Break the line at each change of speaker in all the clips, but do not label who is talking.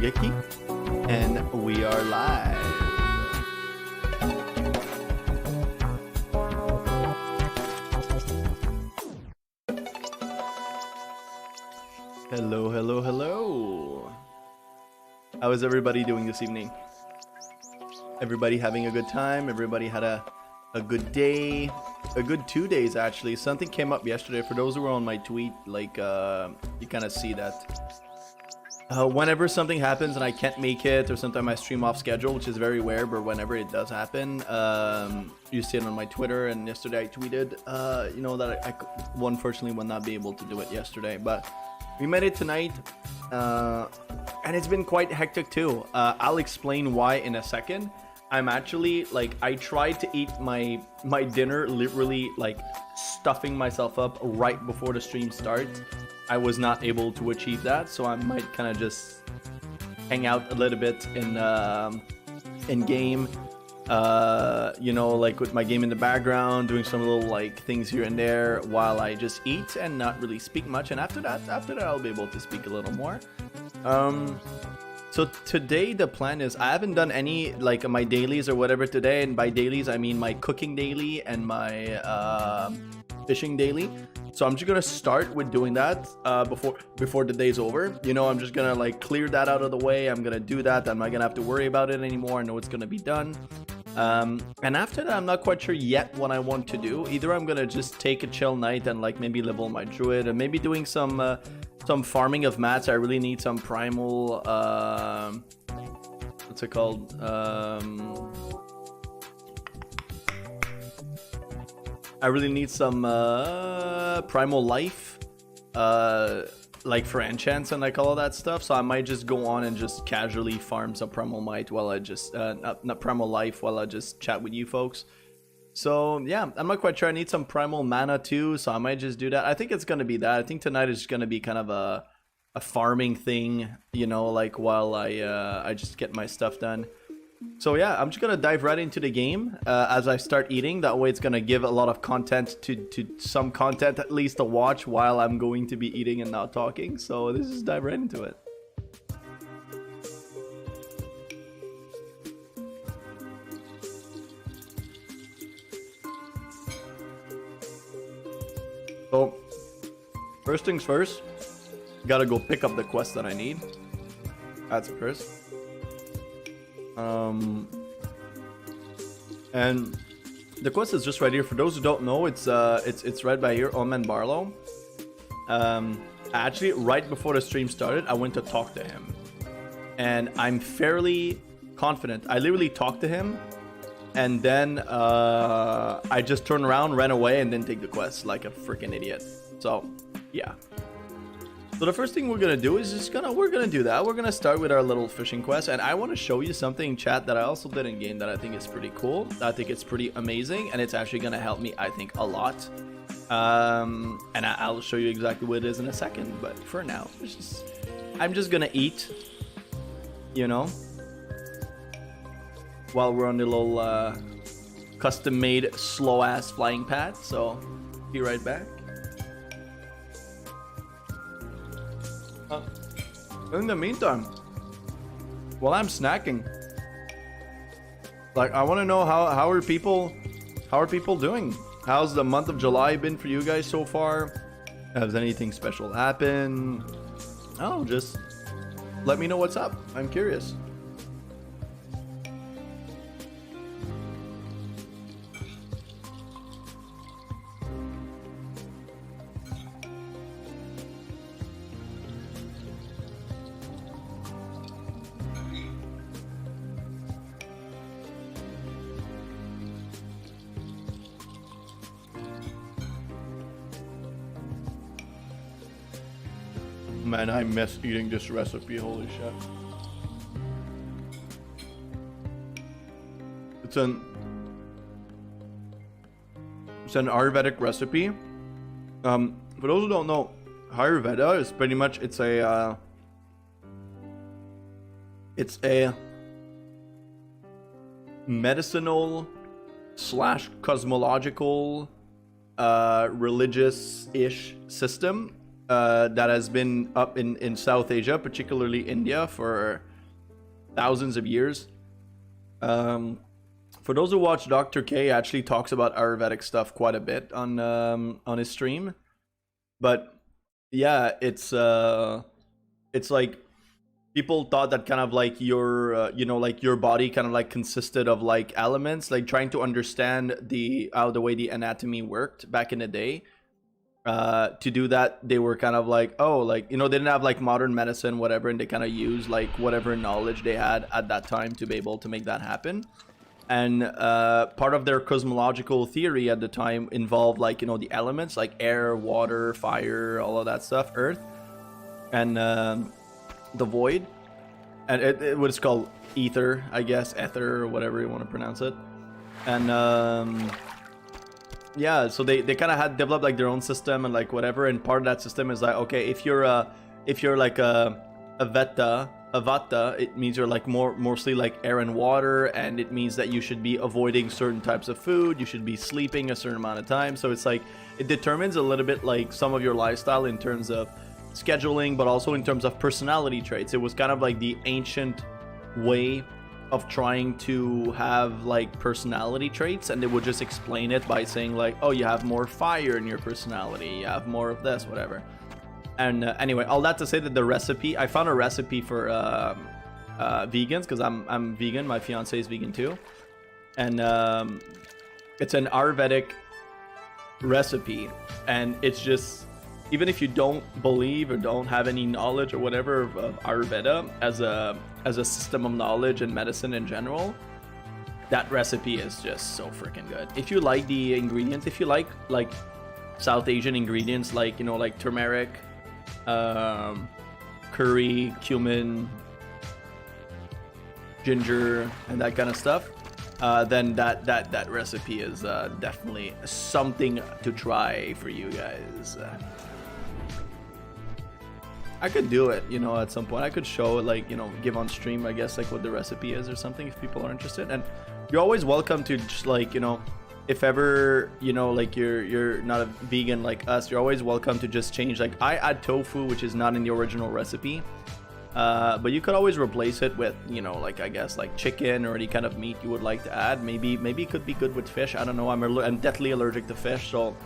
Vicky, and we are live. Hello, hello, hello. How is everybody doing this evening? Everybody having a good time? Everybody had a good day? A good 2 days, actually. Something came up yesterday. For those who were on my tweet, like, you kind of see that. Whenever something happens and I can't make it, or sometimes I stream off schedule, which is very rare, but whenever it does happen, you see it on my Twitter. And yesterday I tweeted, you know, that I unfortunately will not be able to do it yesterday, but we made it tonight, and it's been quite hectic too. I'll explain why in a second. I'm actually, like, I tried to eat my dinner literally, like, stuffing myself up right before the stream starts. I was not able to achieve that, so I might kind of just hang out a little bit in game, you know, like with my game in the background, doing some little like things here and there while I just eat and not really speak much. And after that I'll be able to speak a little more. So today the plan is, I haven't done any like my dailies or whatever today, and by dailies I mean my cooking daily and my fishing daily. So I'm just gonna start with doing that before the day's over. You know, I'm just gonna like clear that out of the way. I'm gonna do that. I'm not gonna have to worry about it anymore. I know it's gonna be done. And after that, I'm not quite sure yet what I want to do. Either I'm gonna just take a chill night and like maybe level my druid, and maybe doing some farming of mats. I really need some primal. What's it called? I really need some primal life, like for enchants and like all of that stuff. So I might just go on and just casually farm some primal might while I just not primal life while I just chat with you folks. So yeah, I'm not quite sure. I need some primal mana too, so I might just do that. I think it's gonna be that. I think tonight is gonna be kind of a farming thing, you know, like while I just get my stuff done. So yeah, I'm just gonna dive right into the game as I start eating. That way it's gonna give a lot of content to some content at least to watch while I'm going to be eating and not talking. So let's just dive right into it. So first things first, gotta go pick up the quest that I need. That's first. And the quest is just right here. For those who don't know, it's right by here, Omen Barlow. Actually, right before the stream started, I went to talk to him, and I'm fairly confident. I literally talked to him, and then I just turned around, ran away, and didn't take the quest like a freaking idiot. So yeah. So the first thing we're gonna do is we're gonna do that. We're gonna start with our little fishing quest, and I want to show you something, chat, that I also did in game that I think is pretty cool. I think it's pretty amazing, and it's actually gonna help me, I think, a lot. And I'll show you exactly what it is in a second. But for now, I'm just gonna eat, you know, while we're on the little custom-made slow-ass flying pad. So be right back. In the meantime, while I'm snacking, like, I want to know how are people doing? How's the month of July been for you guys so far? Has anything special happened? Oh, just let me know what's up. I'm curious. Man, I miss eating this recipe, holy shit. It's an Ayurvedic recipe. For those who don't know, Ayurveda is pretty much, it's a medicinal slash cosmological religious-ish system that has been up in South Asia, particularly India, for thousands of years. For those who watch, Dr. K actually talks about Ayurvedic stuff quite a bit on his stream. But yeah, it's like people thought that kind of like your like your body kind of like consisted of like elements, like trying to understand how the way the anatomy worked back in the day. To do that, they were kind of like, oh, like, they didn't have like modern medicine, whatever, and they kind of used like whatever knowledge they had at that time to be able to make that happen. And part of their cosmological theory at the time involved like, the elements like air, water, fire, all of that stuff, earth, and the void, and it was called ether, I guess, ether, or whatever you want to pronounce it. And yeah, so they kind of had developed like their own system and like whatever, and part of that system is like, okay, if you're like a vata, it means you're like mostly like air and water, and it means that you should be avoiding certain types of food, you should be sleeping a certain amount of time. So it's like it determines a little bit like some of your lifestyle in terms of scheduling, but also in terms of personality traits. It was kind of like the ancient way of trying to have like personality traits, and they would just explain it by saying like, oh, you have more fire in your personality, you have more of this, whatever. And anyway, all that to say that the recipe, I found a recipe for vegans, because I'm vegan, my fiance is vegan too, and it's an Ayurvedic recipe, and it's just, even if you don't believe or don't have any knowledge or whatever of Ayurveda as a system of knowledge and medicine in general, that recipe is just so freaking good. If you like the ingredients, if you like South Asian ingredients, like like turmeric, curry, cumin, ginger, and that kind of stuff, then that recipe is definitely something to try for you guys. I could do it, at some point. I could show it, like, give on stream, I guess, like what the recipe is or something if people are interested. And you're always welcome to just like, if ever, like you're not a vegan like us, you're always welcome to just change. Like I add tofu, which is not in the original recipe. But you could always replace it with, like, I guess, like chicken or any kind of meat you would like to add. Maybe it could be good with fish. I don't know. I'm deathly allergic to fish, so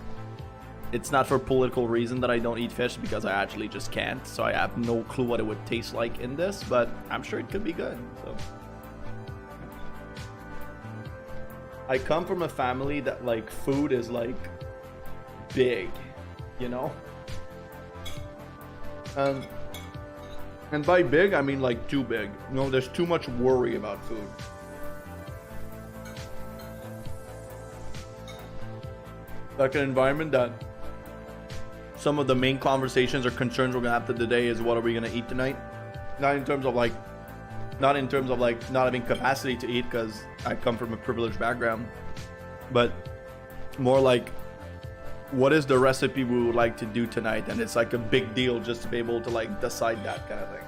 it's not for political reason that I don't eat fish, because I actually just can't. So I have no clue what it would taste like in this, but I'm sure it could be good. So I come from a family that like food is like big, and by big I mean like too big. There's too much worry about food. Like an environment that some of the main conversations or concerns we're gonna have today is, what are we gonna eat tonight? Not in terms of like not having capacity to eat, because I come from a privileged background, but more like, what is the recipe we would like to do tonight? And it's like a big deal just to be able to like decide that kind of thing.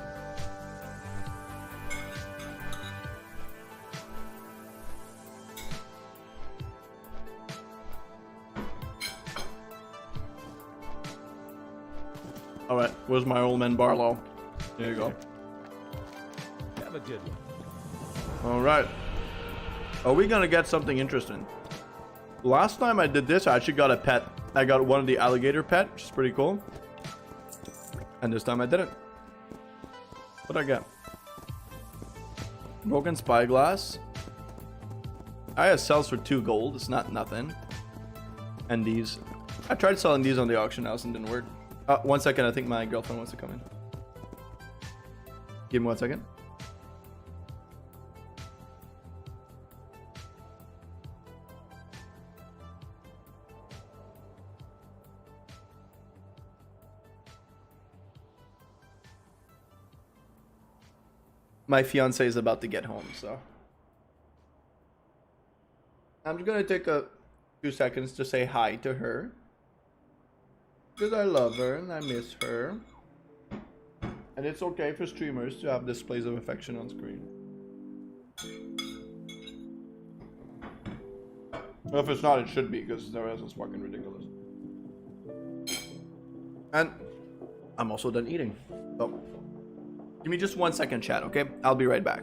All right, where's my old man Barlow? There you go.
Have a good one.
All right. Are we gonna get something interesting? Last time I did this, I actually got a pet. I got one of the alligator pet, which is pretty cool. And this time I didn't. What'd I get? Broken spyglass. I sells for 2 gold. It's not nothing. And these. I tried selling these on the auction house and didn't work. 1 second, I think my girlfriend wants to come in. Give me 1 second. My fiance is about to get home, so I'm just gonna take a few seconds to say hi to her, because I love her and I miss her, and it's okay for streamers to have displays of affection on screen. Well, if it's not, it should be, because the rest is fucking ridiculous. And I'm also done eating. So give me just 1 second, chat, okay? I'll be right back.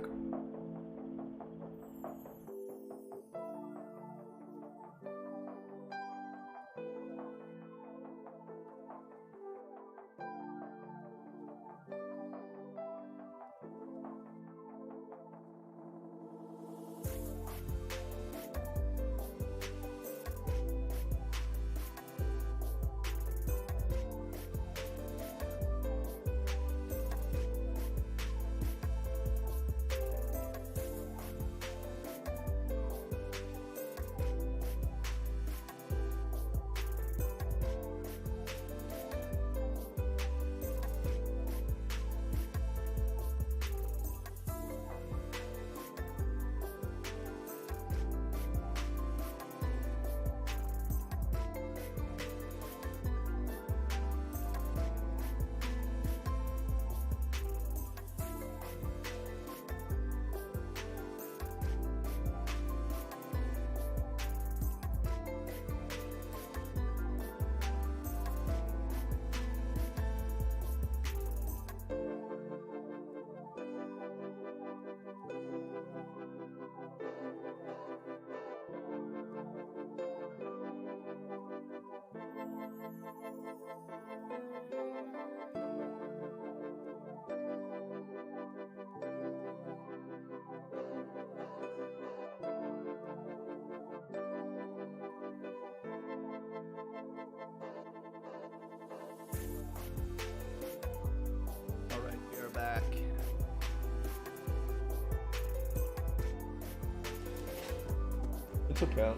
it's okay.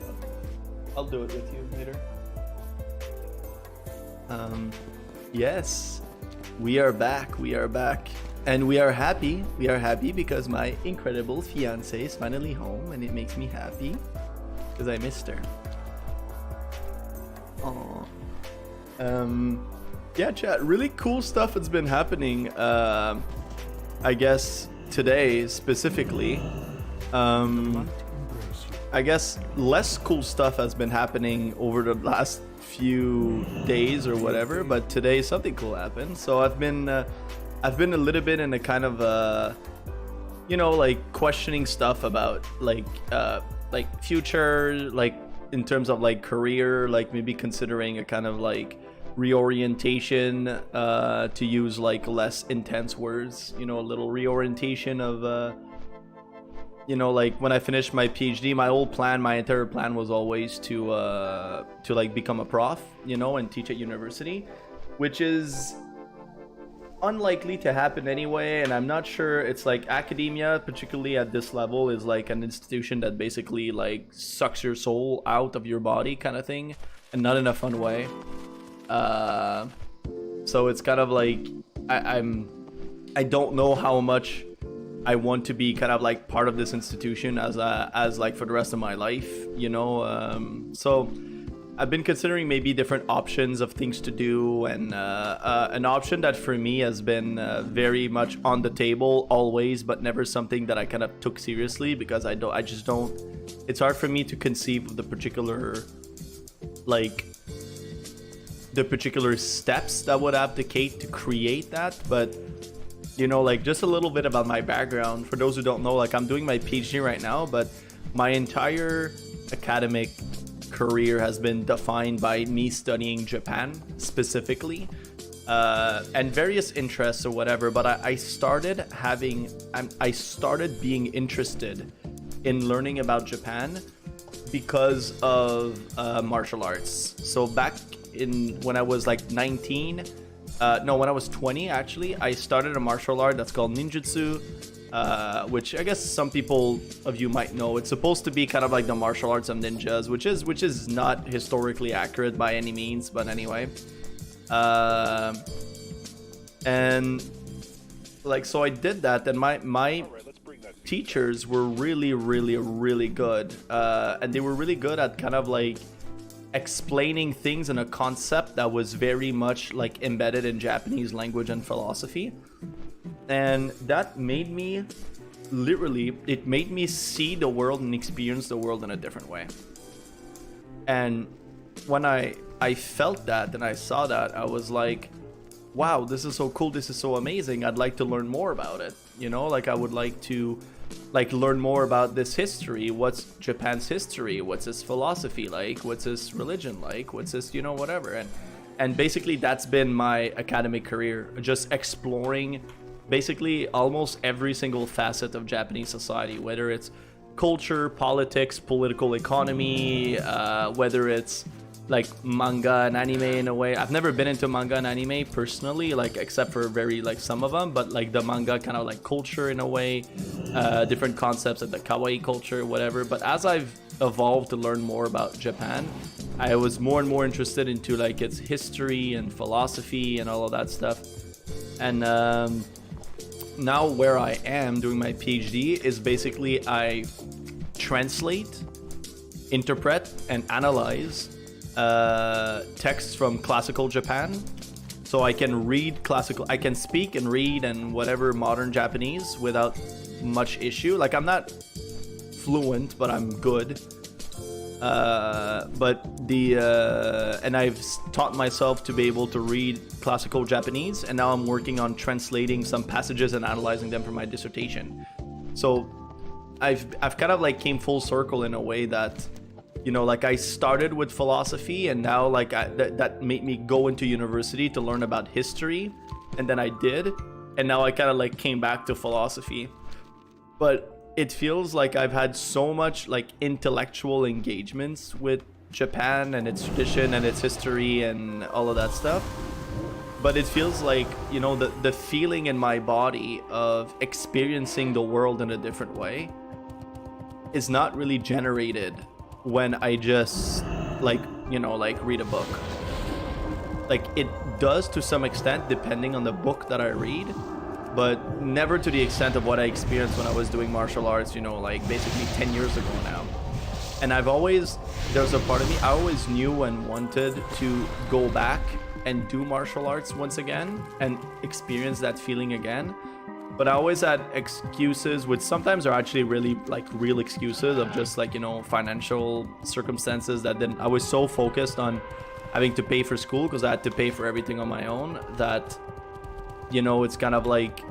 I'll do it with you later. Yes, we are back. We are back. And we are happy. We are happy because my incredible fiance is finally home, and it makes me happy because I missed her. Aww. Yeah, chat. Really cool stuff that's been happening. I guess today specifically. I guess less cool stuff has been happening over the last few days or whatever, but today something cool happened. So I've been a little bit in a kind of like questioning stuff about like future, like in terms of like career, like maybe considering a kind of like reorientation, to use like less intense words, a little reorientation of like when I finished my PhD, my entire plan was always to like become a prof, and teach at university, which is unlikely to happen anyway. And I'm not sure, it's like academia, particularly at this level, is like an institution that basically like sucks your soul out of your body kind of thing, and not in a fun way. So it's kind of like I don't know how much I want to be kind of like part of this institution as like for the rest of my life, so I've been considering maybe different options of things to do, and an option that for me has been very much on the table always, but never something that I kind of took seriously, because I just don't, it's hard for me to conceive of the particular steps that would abdicate to create that. But like just a little bit about my background for those who don't know, like I'm doing my PhD right now, but my entire academic career has been defined by me studying Japan specifically, and various interests or whatever. But I started being interested in learning about Japan because of martial arts. So back when I was like 19, when I was 20 actually, I started a martial art that's called ninjutsu, which I guess some people of you might know. It's supposed to be kind of like the martial arts of ninjas, which is not historically accurate by any means, but anyway. And like, so I did that, and my teachers were really, really, really good, and they were really good at kind of like explaining things in a concept that was very much like embedded in Japanese language and philosophy. And that made me see the world and experience the world in a different way. And when I felt that and I saw that, I was like, wow, this is so cool, this is so amazing, I'd like to learn more about it. Like I would like to learn more about this history. What's Japan's history? What's its philosophy like? What's its religion like? What's its whatever. And basically that's been my academic career, just exploring basically almost every single facet of Japanese society, whether it's culture, politics, political economy, whether it's like manga and anime in a way. I've never been into manga and anime personally, like except for very like some of them, but like the manga kind of like culture in a way, different concepts like the kawaii culture, whatever. But as I've evolved to learn more about Japan, I was more and more interested into like its history and philosophy and all of that stuff. And now where I am doing my PhD is basically I translate, interpret, and analyze texts from classical Japan. So I can speak and read and whatever modern Japanese without much issue. Like I'm not fluent, but I'm good. And I've taught myself to be able to read classical Japanese, and now I'm working on translating some passages and analyzing them for my dissertation. So I've kind of like came full circle in a way that, like I started with philosophy, and now like that made me go into university to learn about history, and then I did, and now I kind of like came back to philosophy. But it feels like I've had so much like intellectual engagements with Japan and its tradition and its history and all of that stuff. But it feels like, the feeling in my body of experiencing the world in a different way is not really generated when I just like, you know, like read a book. Like it does to some extent depending on the book that I read, but never to the extent of what I experienced when I was doing martial arts, you know, like basically 10 years ago now. And there's a part of me, I always knew and wanted to go back and do martial arts once again and experience that feeling again. But I always had excuses, which sometimes are actually really like real excuses of just like, you know, financial circumstances that didn't, I was so focused on having to pay for school because I had to pay for everything on my own that, you know, it's kind of like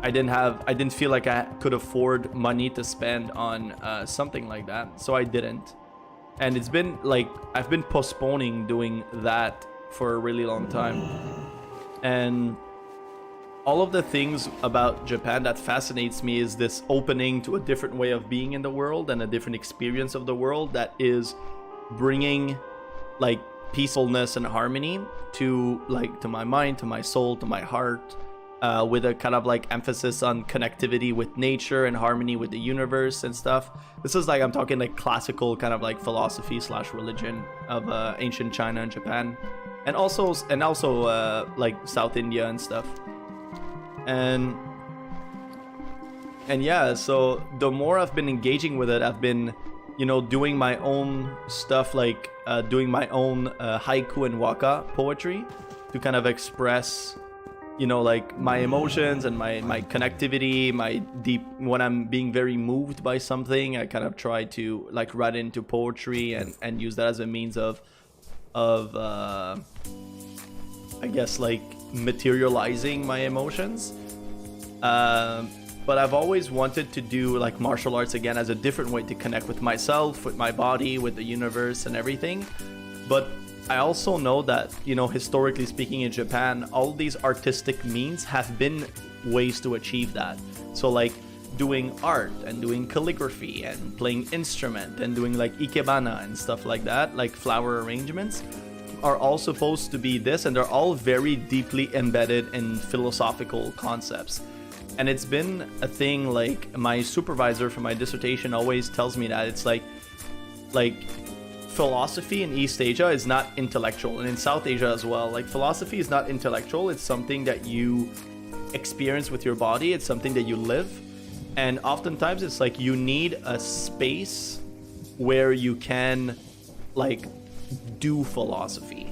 I didn't feel like I could afford money to spend on something like that. So I didn't. And it's been like, I've been postponing doing that for a really long time. And all of the things about Japan that fascinates me is this opening to a different way of being in the world and a different experience of the world that is bringing like peacefulness and harmony to my mind, to my soul, to my heart, with a kind of like emphasis on connectivity with nature and harmony with the universe and stuff. This is like, I'm talking like classical kind of like philosophy / religion of ancient China and Japan, and also like South India and stuff. And yeah, so the more I've been engaging with it, I've been, you know, doing my own stuff, like doing my own haiku and waka poetry to kind of express, you know, like my emotions and my connectivity, my deep, when I'm being very moved by something, I kind of try to like write into poetry and use that as a means of I guess like materializing my emotions. But I've always wanted to do like martial arts again as a different way to connect with myself, with my body, with the universe and everything. But I also know that, you know, historically speaking in Japan, all these artistic means have been ways to achieve that. So like doing art and doing calligraphy and playing instrument and doing like ikebana and stuff like that, like flower arrangements, are all supposed to be this, and they're all very deeply embedded in philosophical concepts. And it's been a thing, like my supervisor for my dissertation always tells me that it's like philosophy in East Asia is not intellectual, and in South Asia as well. Like philosophy is not intellectual, it's something that you experience with your body, it's something that you live. And oftentimes it's like you need a space where you can like do philosophy.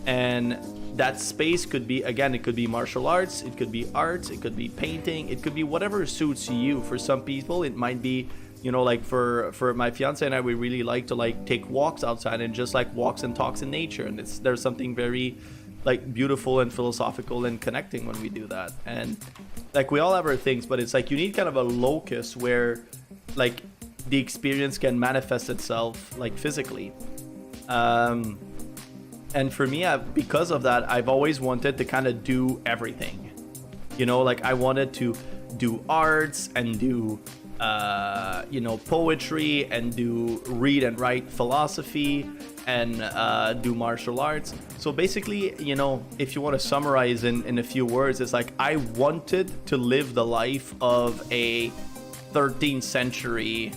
And that space could be, again, it could be martial arts, it could be arts, it could be painting, it could be whatever suits you. For some people it might be, you know, like for my fiance and I, we really like to like take walks outside and just like walks and talks in nature, and there's something very like beautiful and philosophical and connecting when we do that. And like we all have our things, but it's like you need kind of a locus where like the experience can manifest itself like physically. And for me, because of that, I've always wanted to kind of do everything. You know, like I wanted to do arts and do, you know, poetry and do read and write philosophy and do martial arts. So basically, you know, if you want to summarize in a few words, it's like I wanted to live the life of a 13th century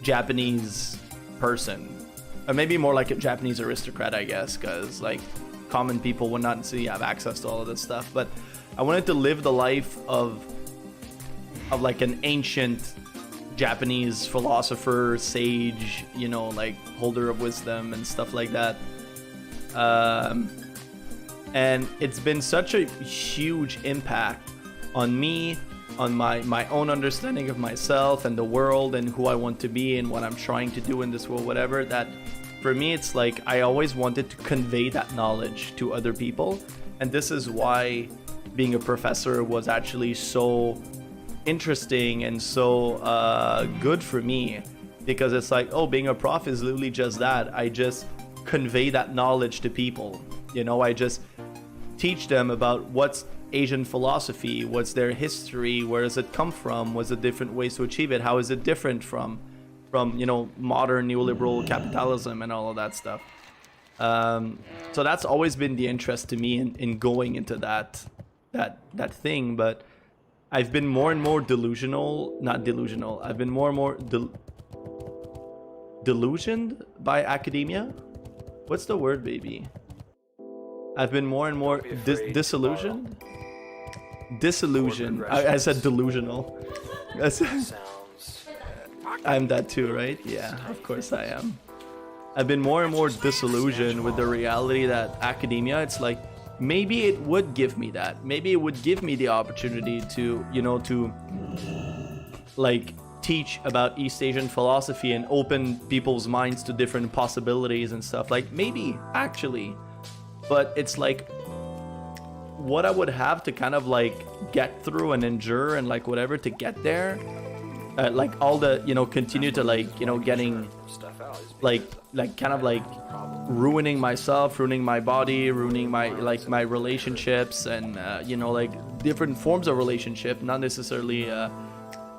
Japanese person. Or maybe more like a Japanese aristocrat, I guess, because like common people would not have access to all of this stuff. But I wanted to live the life of like an ancient Japanese philosopher, sage, you know, like holder of wisdom and stuff like that. And it's been such a huge impact on me, on my own understanding of myself and the world and who I want to be and what I'm trying to do in this world, whatever, that for me it's like I always wanted to convey that knowledge to other people. And this is why being a professor was actually so interesting and so good for me, because it's like, oh, being a prof is literally just that. I just convey that knowledge to people, you know. I just teach them about what's Asian philosophy, what's their history, where does it come from, what's the different ways to achieve it, how is it different from you know, modern neoliberal capitalism and all of that stuff. So that's always been the interest to me in going into that thing. But I've been more and more I've been more and more delusioned by academia. What's the word, baby? I've been more and more disillusioned. Disillusioned. I said delusional. I'm that too, right? Yeah, of course I am. I've been more and more disillusioned with the reality that academia, it's like, maybe it would give me that. Maybe it would give me the opportunity to, you know, to like teach about East Asian philosophy and open people's minds to different possibilities and stuff. Like, maybe, actually. But it's like, what I would have to kind of like get through and endure and like whatever to get there. Like all the, you know, continue to like, you know, getting like kind of like ruining myself, ruining my body, ruining my like my relationships, and you know, like different forms of relationship, not necessarily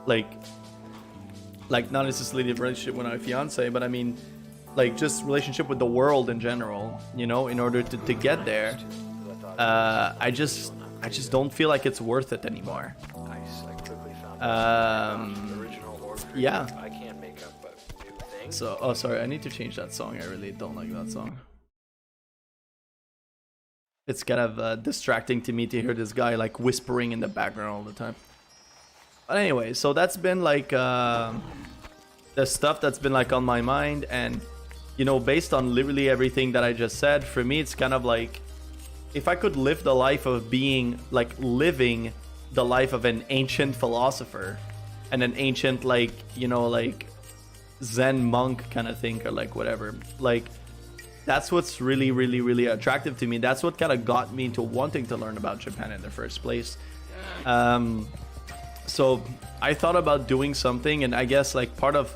like not necessarily the relationship with my fiance, but I mean like just relationship with the world in general, you know, in order to get there. I just don't feel like it's worth it anymore. Yeah. So, oh, sorry, I need to change that song. I really don't like that song. It's kind of distracting to me to hear this guy like whispering in the background all the time. But anyway, so that's been like the stuff that's been like on my mind, and you know, based on literally everything that I just said, for me it's kind of like, if I could live the life of being like living the life of an ancient philosopher and an ancient, like, you know, like Zen monk kind of thing, or like whatever, like that's what's really, really, really attractive to me. That's what kind of got me to wanting to learn about Japan in the first place. So I thought about doing something, and I guess like part of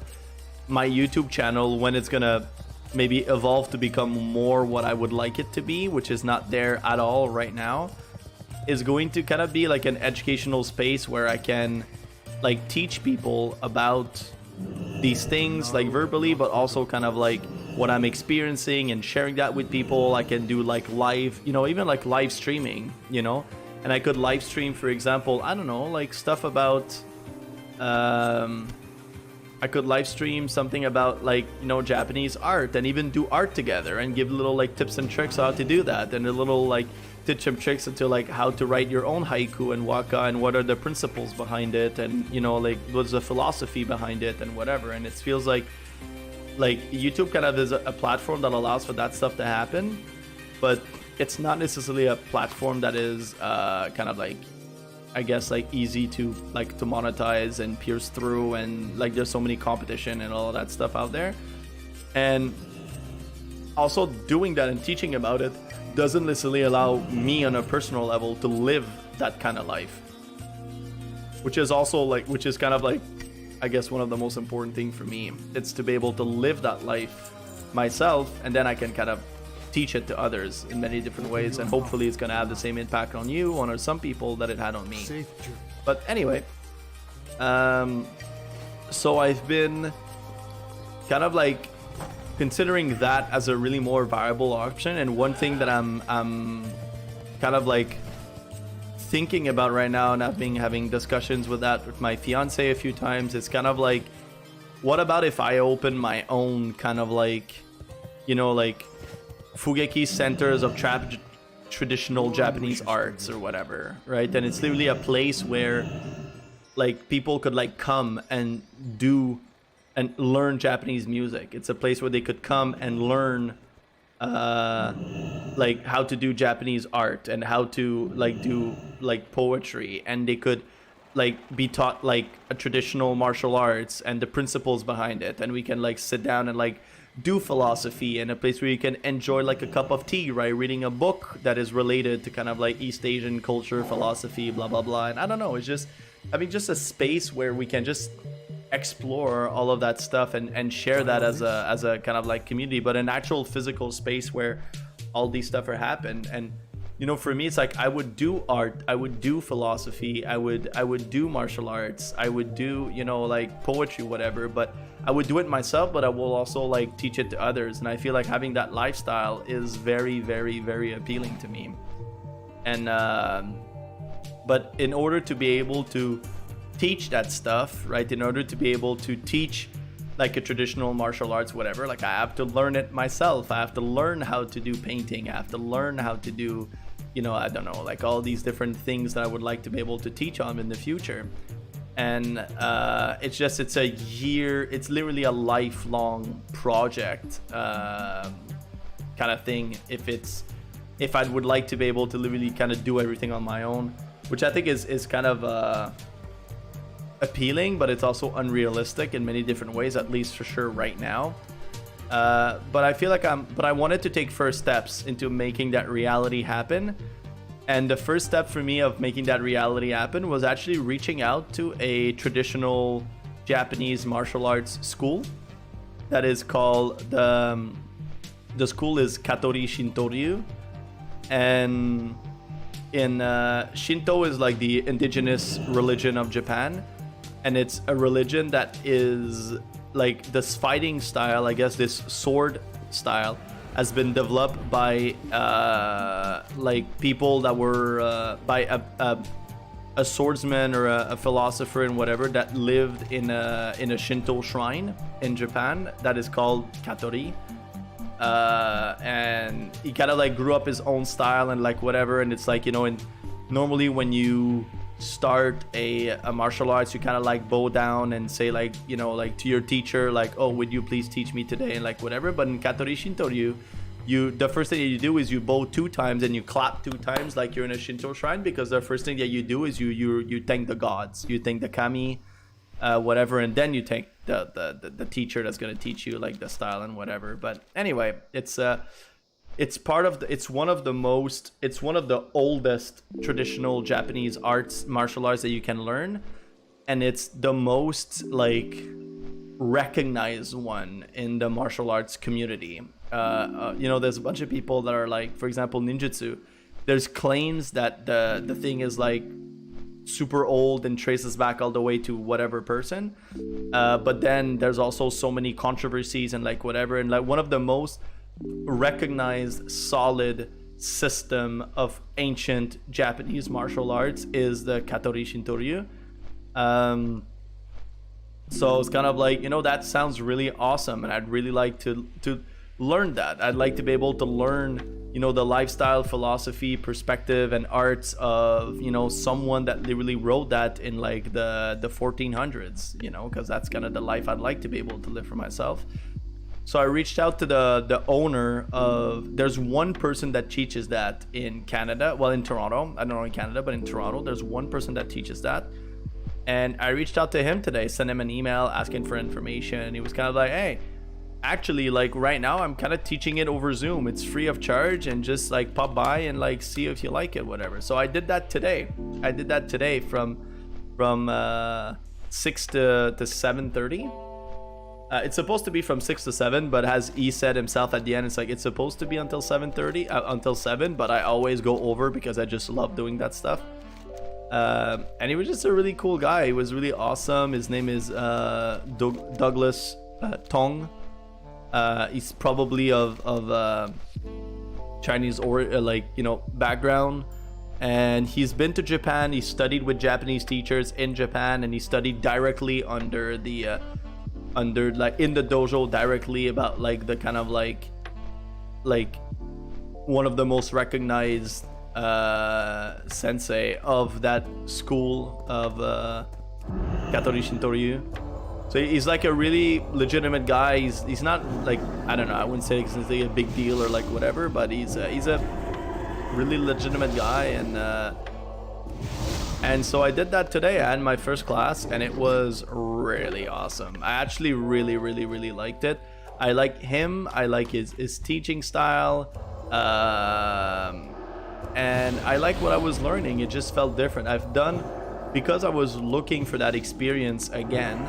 my YouTube channel, when it's gonna maybe evolve to become more what I would like it to be, which is not there at all right now, is going to kind of be like an educational space where I can like teach people about these things like verbally, but also kind of like what I'm experiencing and sharing that with people. I can do like live, you know, even like live streaming, you know, and I could live stream, for example, I don't know, like stuff about I could live stream something about like, you know, Japanese art, and even do art together and give little like tips and tricks on how to do that, and a little like tips and tricks into like how to write your own haiku and waka, and what are the principles behind it, and you know, like what's the philosophy behind it and whatever. And it feels like YouTube kind of is a platform that allows for that stuff to happen, but it's not necessarily a platform that is kind of like, I guess, like easy to like to monetize and pierce through, and like there's so many competition and all of that stuff out there. And also doing that and teaching about it doesn't necessarily allow me on a personal level to live that kind of life, which is also like, which is kind of like, I guess, one of the most important thing for me. It's to be able to live that life myself, and then I can kind of teach it to others in many different ways, and hopefully it's going to have the same impact on you, on some people, that it had on me. But anyway, so I've been kind of like considering that as a really more viable option. And one thing that I'm kind of like thinking about right now, and I've been having discussions with that with my fiance a few times, is kind of like, what about if I open my own kind of like, you know, like Fugeki centers of traditional Japanese arts or whatever, right? And it's literally a place where like people could like come and do and learn Japanese music. It's a place where they could come and learn like how to do Japanese art, and how to like do like poetry, and they could like be taught like a traditional martial arts and the principles behind it, and we can like sit down and like do philosophy, in a place where you can enjoy like a cup of tea, right, reading a book that is related to kind of like East Asian culture, philosophy, blah blah blah. And I don't know, it's just, I mean, just a space where we can just explore all of that stuff and share that as a kind of like community, but an actual physical space where all these stuff are happen. And you know, for me, it's like I would do art, I would do philosophy, I would do martial arts, I would do, you know, like poetry, whatever, but I would do it myself, but I will also like teach it to others. And I feel like having that lifestyle is very, very, very appealing to me. And but in order to be able to teach that stuff, right, in order to be able to teach like a traditional martial arts, whatever. Like I have to learn it myself. I have to learn how to do painting. I have to learn how to do, you know, I don't know, like all these different things that I would like to be able to teach on in the future. And it's a year, it's literally a lifelong project kind of thing. If I would like to be able to literally kind of do everything on my own, which I think is kind of appealing, but it's also unrealistic in many different ways, at least for sure right now. But I feel like I wanted to take first steps into making that reality happen. And the first step for me of making that reality happen was actually reaching out to a traditional Japanese martial arts school that is called, the school is Katori Shintoryu. And in Shinto is like the indigenous religion of Japan. And it's a religion that is like this fighting style, I guess this sword style, has been developed by like people that were by a swordsman or a philosopher and whatever that lived in a Shinto shrine in Japan that is called Katori. And he kind of like grew up his own style and like whatever. And it's like, you know, and normally when you start a martial arts, you kind of like bow down and say like, you know, like to your teacher, like, oh, would you please teach me today, and like whatever. But in Katori Shintoryu, the first thing that you do is you bow 2 times and you clap 2 times like you're in a Shinto shrine, because the first thing that you do is you thank the gods, you thank the kami, whatever, and then you thank the teacher that's going to teach you like the style and whatever. But anyway, it's one of the oldest traditional Japanese martial arts that you can learn, and it's the most like recognized one in the martial arts community. You know, there's a bunch of people that are like, for example, ninjutsu. There's claims that the thing is like super old and traces back all the way to whatever person, but then there's also so many controversies and like whatever. And like one of the most recognized solid system of ancient Japanese martial arts is the Katori Shintoryu. So it's kind of like, you know, that sounds really awesome, and I'd really like to learn that. I'd like to be able to learn, you know, the lifestyle, philosophy, perspective, and arts of, you know, someone that literally wrote that in like the 1400s, you know, because that's kind of the life I'd like to be able to live for myself. So I reached out to the owner of, there's one person that teaches that in Canada, well, in Toronto. I don't know in Canada, but in Toronto, there's one person that teaches that. And I reached out to him today, sent him an email asking for information. And he was kind of like, hey, actually, like right now, I'm kind of teaching it over Zoom. It's free of charge, and just like pop by and like see if you like it, whatever. So I did that today. From 6 to 7:30. It's supposed to be from 6 to 7, but as he said himself at the end, it's like it's supposed to be until 7:30, until 7, but I always go over because I just love doing that stuff. And he was just a really cool guy. He was really awesome. His name is Douglas Tong. He's probably of Chinese or like, you know, background, and he's been to Japan. He studied with Japanese teachers in Japan, and he studied directly under like in the dojo directly about like the kind of like one of the most recognized sensei of that school of Katori Shintoryu. So he's like a really legitimate guy. He's not like, I don't know, I wouldn't say he's like a big deal or like whatever, but he's a really legitimate guy. And so I did that today. I had my first class, and it was really awesome. I actually really liked it. I like him. I like his teaching style. And I like what I was learning. It just felt different. Because I was looking for that experience again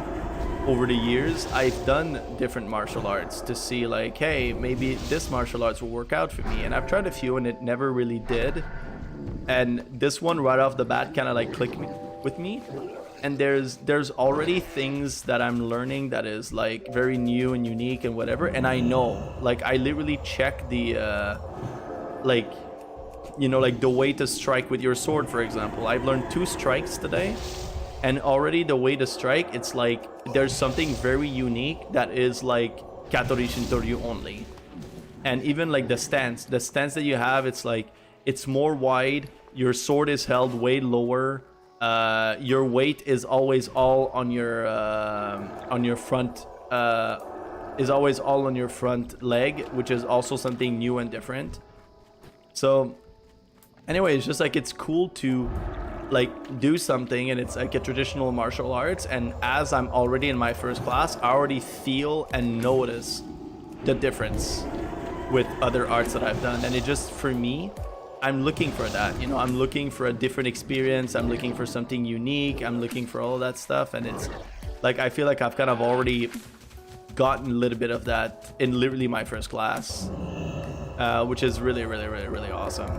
over the years, I've done different martial arts to see like, hey, maybe this martial arts will work out for me. And I've tried a few and it never really did. And this one right off the bat kind of like clicked with me. And there's already things that I'm learning that is like very new and unique and whatever. And I know, like I literally check the like, you know, like the way to strike with your sword, for example. I've learned 2 strikes today, And already the way to strike, it's like there's something very unique that is like Katori Shintoryu only. And even like the stance that you have, it's like it's more wide, your sword is held way lower, your weight is always all on your front, is always all on your front leg, which is also something new and different. So anyway, it's just like it's cool to like do something, and it's like a traditional martial arts, and as I'm already in my first class, I already feel and notice the difference with other arts that I've done. And it just, for me, I'm looking for that, you know, I'm looking for a different experience, I'm looking for something unique, I'm looking for all of that stuff. And it's like I feel like I've kind of already gotten a little bit of that in literally my first class, which is really awesome.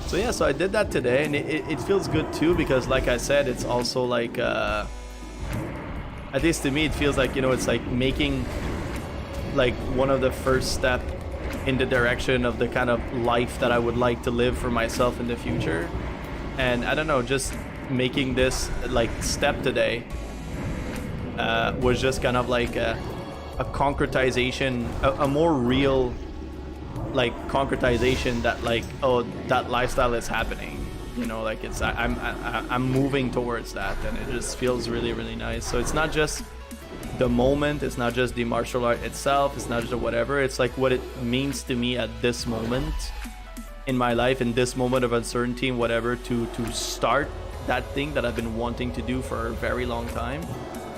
So yeah, so I did that today, and it feels good too, because like I said, it's also like at least to me it feels like, you know, it's like making like one of the first step in the direction of the kind of life that I would like to live for myself in the future. And I don't know, just making this like step today was just kind of like a concretization, a more real like concretization that like, oh, that lifestyle is happening, you know, like it's I'm moving towards that, and it just feels really nice. So it's not just the moment, it's not just the martial art itself, it's not just whatever, it's like what it means to me at this moment in my life, in this moment of uncertainty and whatever, to start that thing that I've been wanting to do for a very long time.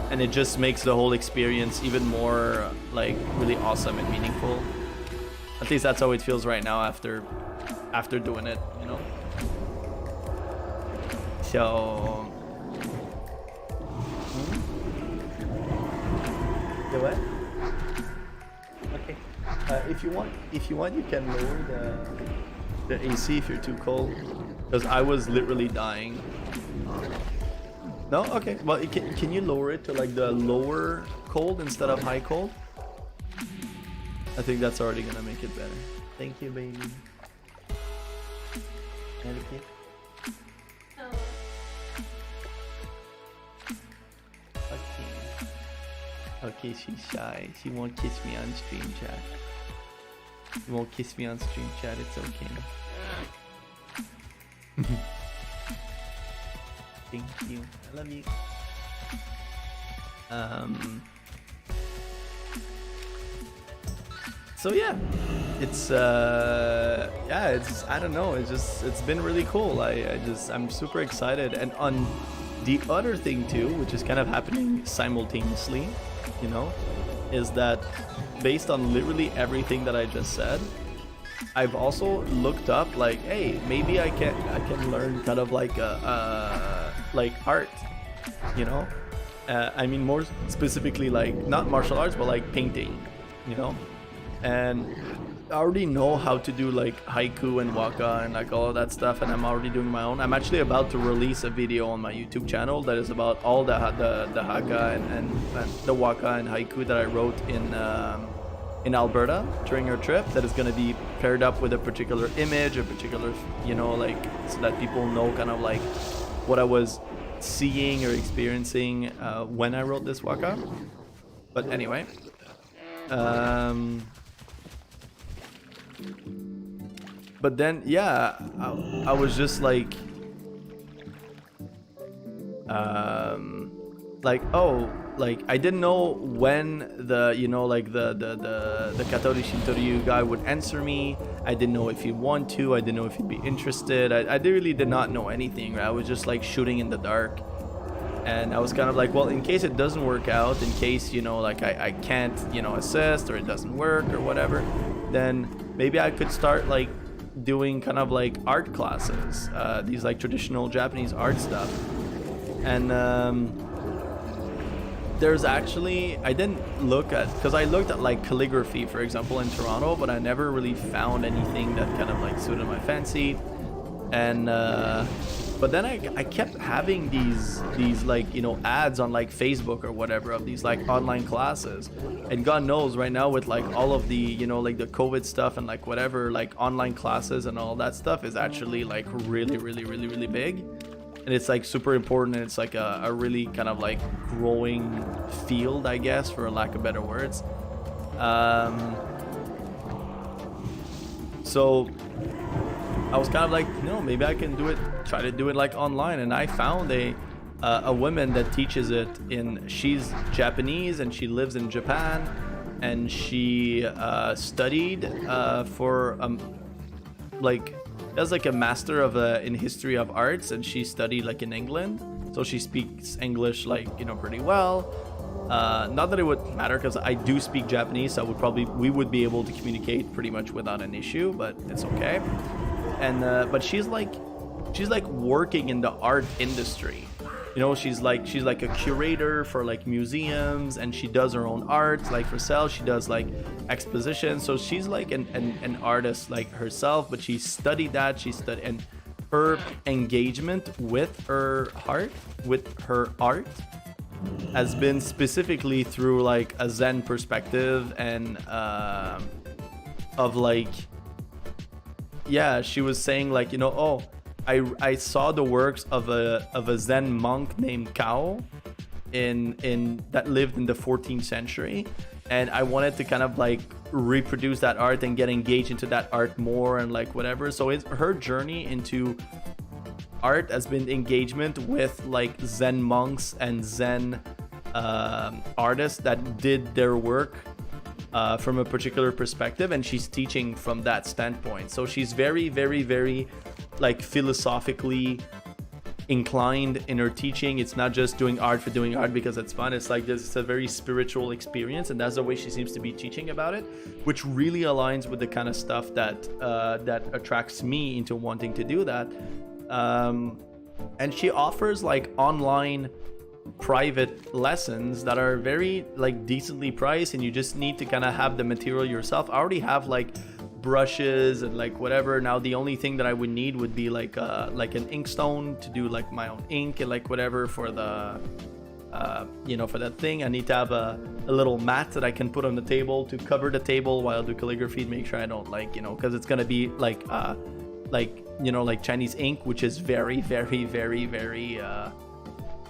And it just makes the whole experience even more like really awesome and meaningful. At least that's how it feels right now after doing it, you know. So the what? Okay. If you want, you can lower the AC if you're too cold, because I was literally dying. No? Okay. Well, can you lower it to like the lower cold instead of high cold? I think that's already gonna make it better. Thank you, baby. Okay. Okay, she's shy. She won't kiss me on stream chat. She won't kiss me on stream chat. It's okay. Thank you. I love you. So yeah, it's I don't know, it's been really cool. I'm super excited. And on the other thing too, which is kind of happening simultaneously, you know, is that based on literally everything that I just said, I've also looked up like, hey, maybe I can learn kind of like like art, you know. I mean, more specifically, like not martial arts, but like painting, you know. And I already know how to do like haiku and waka and like all of that stuff, and I'm already doing my own. I'm actually about to release a video on my YouTube channel that is about all the haka and the waka and haiku that I wrote in Alberta during our trip, that is going to be paired up with a particular image, a particular, you know, like, so that people know kind of like what I was seeing or experiencing when I wrote this waka. But anyway, but then yeah, I was just like oh, like I didn't know when the, you know, like the Katori Shintoryu guy would answer me. I didn't know if he'd want to, I didn't know if he'd be interested. I really did not know anything. I was just like shooting in the dark. And I was kind of like, well, in case it doesn't work out, in case, you know, like I can't, you know, assist, or it doesn't work or whatever, then maybe I could start like doing kind of like art classes, these like traditional Japanese art stuff. And there's actually, I didn't look at, because I looked at like calligraphy, for example, in Toronto, but I never really found anything that kind of like suited my fancy. And but then I kept having these like, you know, ads on like Facebook or whatever of these like online classes. And God knows right now with like all of the, you know, like the COVID stuff and like whatever, like online classes and all that stuff is actually like really big. and it's like super important, and it's like a really kind of like growing field, I guess, for lack of better words. So I was kind of like, maybe I can try to do it like online, and I found a woman that teaches it she's Japanese and she lives in Japan, and she studied for like does like a master in history of arts, and she studied like in England, so she speaks English like pretty well. Not that it would matter, because I do speak Japanese, so we would be able to communicate pretty much without an issue, but it's okay. And but she's like working in the art industry. She's like a curator for like museums, and she does her own art like for sale. She does like expositions, so she's like an artist like herself, but she studied that. And her engagement with her art has been specifically through like a Zen perspective, and of like, yeah, she was saying like, I saw the works of a Zen monk named Kao that lived in the 14th century, and I wanted to kind of like reproduce that art and get engaged into that art more, and like whatever. So her journey into art has been engagement with like Zen monks and Zen artists that did their work from a particular perspective, and she's teaching from that standpoint. So she's very, very, very like philosophically inclined in her teaching. It's not just doing art for doing art because it's fun. It's like it's a very spiritual experience, and that's the way she seems to be teaching about it, which really aligns with the kind of stuff that that attracts me into wanting to do that. And she offers like online private lessons that are very like decently priced, and you just need to kind of have the material yourself. I already have like brushes and like whatever. Now the only thing that I would need would be like an ink stone to do like my own ink and like whatever for the for that thing. I need to have a little mat that I can put on the table to cover the table while I do calligraphy, to make sure I don't like because it's gonna be like Chinese ink, which is very, very, very, very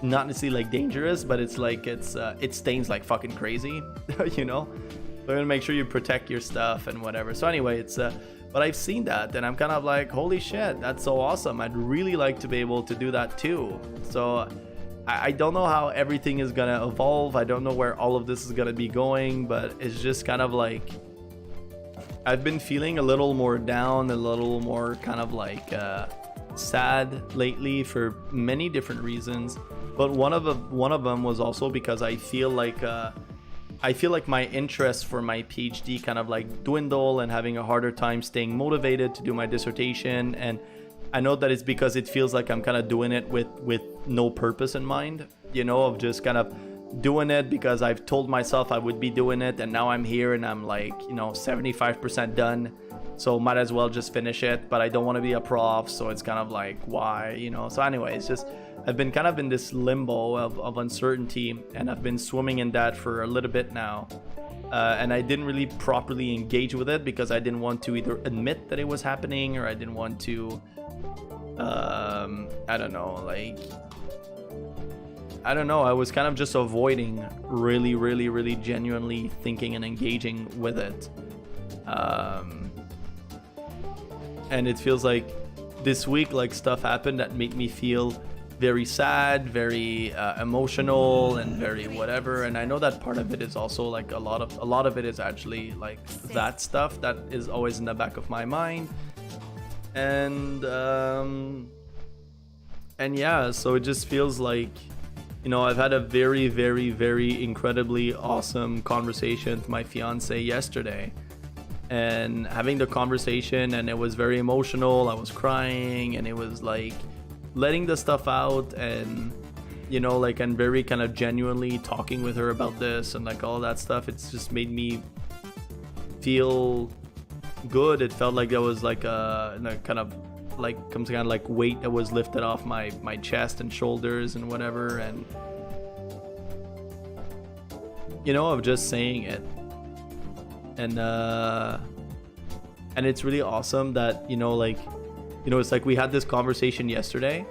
not necessarily like dangerous, but it's like it stains like fucking crazy. So you're gonna make sure you protect your stuff and whatever. So anyway, but I've seen that, and I'm kind of like, holy shit, that's so awesome. I'd really like to be able to do that too. So I don't know how everything is gonna evolve. I don't know where all of this is gonna be going, but it's just kind of like I've been feeling a little more down, a little more kind of like sad lately for many different reasons. But one of them was also because I feel like my interest for my PhD kind of like dwindle, and having a harder time staying motivated to do my dissertation. And I know that it's because it feels like I'm kind of doing it with no purpose in mind, of just kind of doing it because I've told myself I would be doing it, and now I'm here and I'm like 75% done, so might as well just finish it. But I don't want to be a prof, so it's kind of like, why, so anyway, it's just I've been kind of in this limbo of uncertainty, and I've been swimming in that for a little bit now, and I didn't really properly engage with it because I didn't want to either admit that it was happening, or I didn't want to I don't know, I was kind of just avoiding really, really, really genuinely thinking and engaging with it. And it feels like this week, like, stuff happened that made me feel very sad, very emotional, and very whatever. And I know that part of it is also like a lot of it is actually like that stuff that is always in the back of my mind. And yeah, so it just feels like, I've had a very, very, very incredibly awesome conversation with my fiance yesterday, and having the conversation, and it was very emotional. I was crying, and it was like letting the stuff out, and and very kind of genuinely talking with her about this and like all that stuff. It's just made me feel good. It felt like there was like a kind of like some kind of like weight that was lifted off my chest and shoulders and whatever, and of just saying it. And it's really awesome that it's like we had this conversation yesterday,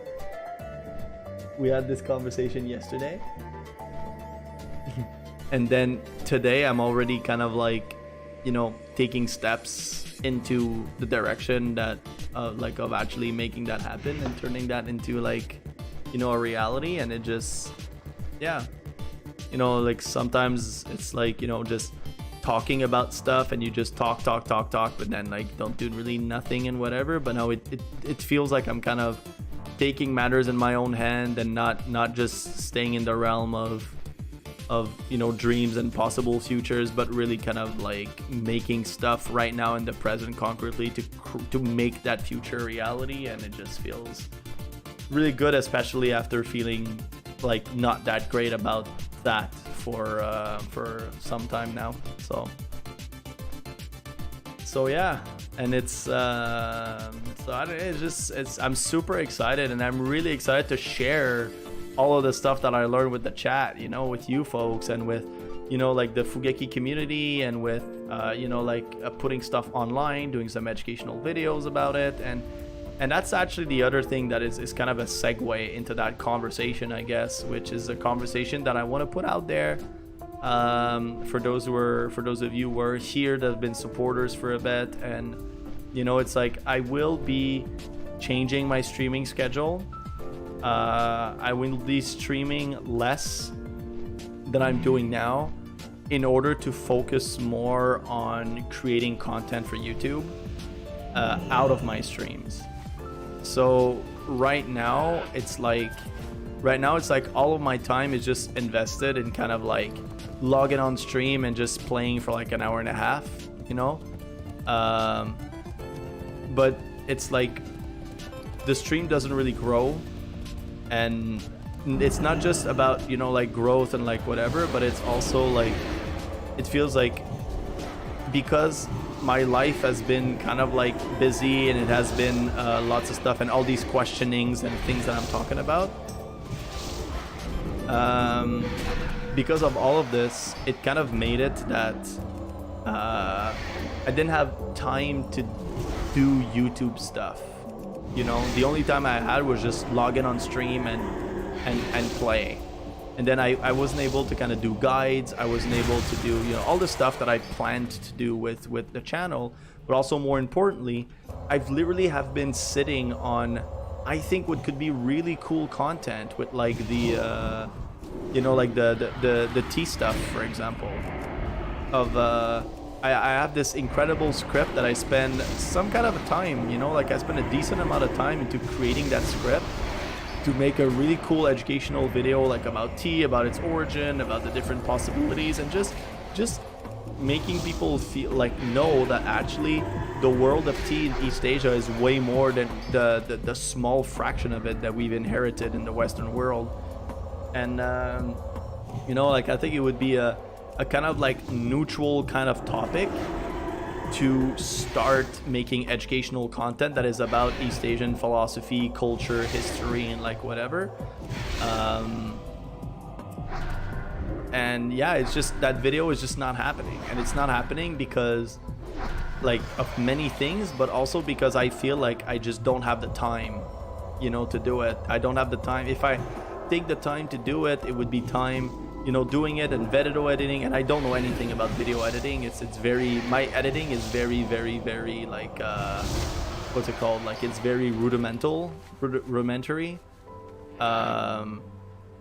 we had this conversation yesterday. And then today I'm already kind of like, you know, taking steps into the direction that like of actually making that happen and turning that into like, you know, a reality. And it just, yeah, you know, like sometimes it's like, you know, just talking about stuff and you just talk, but then like don't do really nothing and whatever. But now it feels like I'm kind of taking matters in my own hand and not just staying in the realm of you know, dreams and possible futures, but really kind of like making stuff right now in the present concretely to make that future reality. And it just feels really good, especially after feeling like not that great about that for some time now. So yeah, and it's I'm super excited, and I'm really excited to share all of the stuff that I learned with the chat, you know, with you folks, and with, you know, like the Fugeki community, and with you know, like putting stuff online, doing some educational videos about it. And that's actually the other thing that is kind of a segue into that conversation, I guess, which is a conversation that I want to put out there for those of you who are here that have been supporters for a bit. And you know, it's like I will be changing my streaming schedule. I will be streaming less than I'm doing now in order to focus more on creating content for YouTube out of my streams. So right now it's like all of my time is just invested in kind of like logging on stream and just playing for like an hour and a half, you know. But it's like the stream doesn't really grow. And it's not just about, you know, like growth and like whatever, but it's also like, it feels like because my life has been kind of like busy, and it has been lots of stuff and all these questionings and things that I'm talking about, because of all of this, it kind of made it that I didn't have time to do YouTube stuff. You know, the only time I had was just log in on stream and play. And then I wasn't able to kind of do guides. I wasn't able to do, you know, all the stuff that I planned to do with the channel. But also more importantly, I've literally have been sitting on, I think, what could be really cool content with like the, you know, like the tea stuff, for example, of I have this incredible script that I spend some kind of a time, you know, like I spend a decent amount of time into creating that script to make a really cool educational video, like about tea, about its origin, about the different possibilities, and just making people feel like, know that actually the world of tea in East Asia is way more than the small fraction of it that we've inherited in the Western world. And you know, like I think it would be a kind of like neutral kind of topic to start making educational content that is about East Asian philosophy, culture, history, and like whatever. And yeah, it's just that video is just not happening. And it's not happening because like of many things, but also because I feel like I just don't have the time, you know, to do it. I don't have the time. If I take the time to do it, it would be time, you know, doing it and video editing, and I don't know anything about video editing. It's very, my editing is very like what's it called, like it's very rudimentary.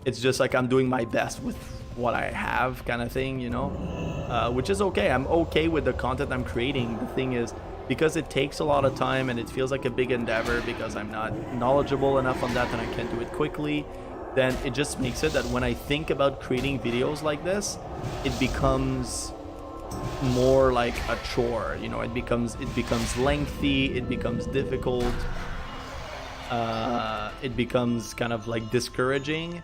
It's just like I'm doing my best with what I have, kind of thing, you know, which is okay. I'm okay with the content I'm creating. The thing is, because it takes a lot of time and it feels like a big endeavor, because I'm not knowledgeable enough on that and I can't do it quickly, then it just makes it that when I think about creating videos like this, it becomes more like a chore, you know. It becomes lengthy, it becomes difficult, it becomes kind of like discouraging,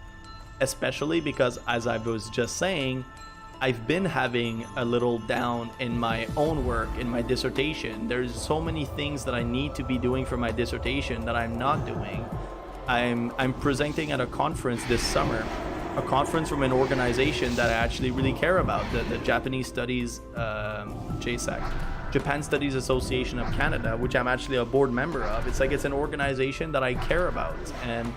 especially because, as I was just saying, I've been having a little down in my own work, in my dissertation. There's so many things that I need to be doing for my dissertation that I'm not doing. I'm presenting at a conference this summer, a conference from an organization that I actually really care about, the Japanese Studies, JSAC, Japan Studies Association of Canada, which I'm actually a board member of. It's like, it's an organization that I care about. And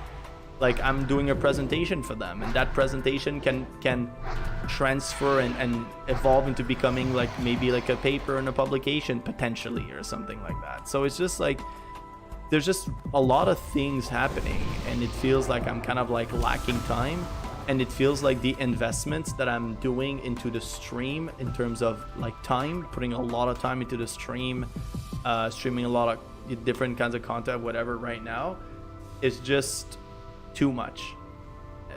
like I'm doing a presentation for them, and that presentation can transfer and evolve into becoming like maybe like a paper and a publication potentially or something like that. So it's just like there's just a lot of things happening, and it feels like I'm kind of like lacking time, and it feels like the investments that I'm doing into the stream in terms of like time, putting a lot of time into the stream, streaming a lot of different kinds of content, whatever right now, is just too much.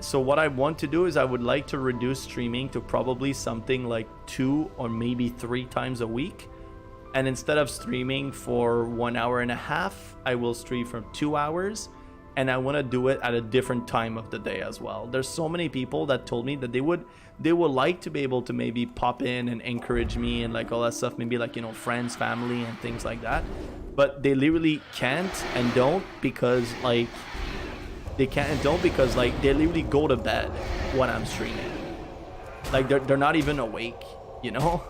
So what I want to do is I would like to reduce streaming to probably something like 2 or maybe 3 times a week. And instead of streaming for 1 hour and a half, I will stream for 2 hours. And I want to do it at a different time of the day as well. There's so many people that told me that they would like to be able to maybe pop in and encourage me and like all that stuff, maybe like, you know, friends, family and things like that. But they literally can't and don't because like they can't and don't because like they literally go to bed when I'm streaming. Like they're not even awake, you know?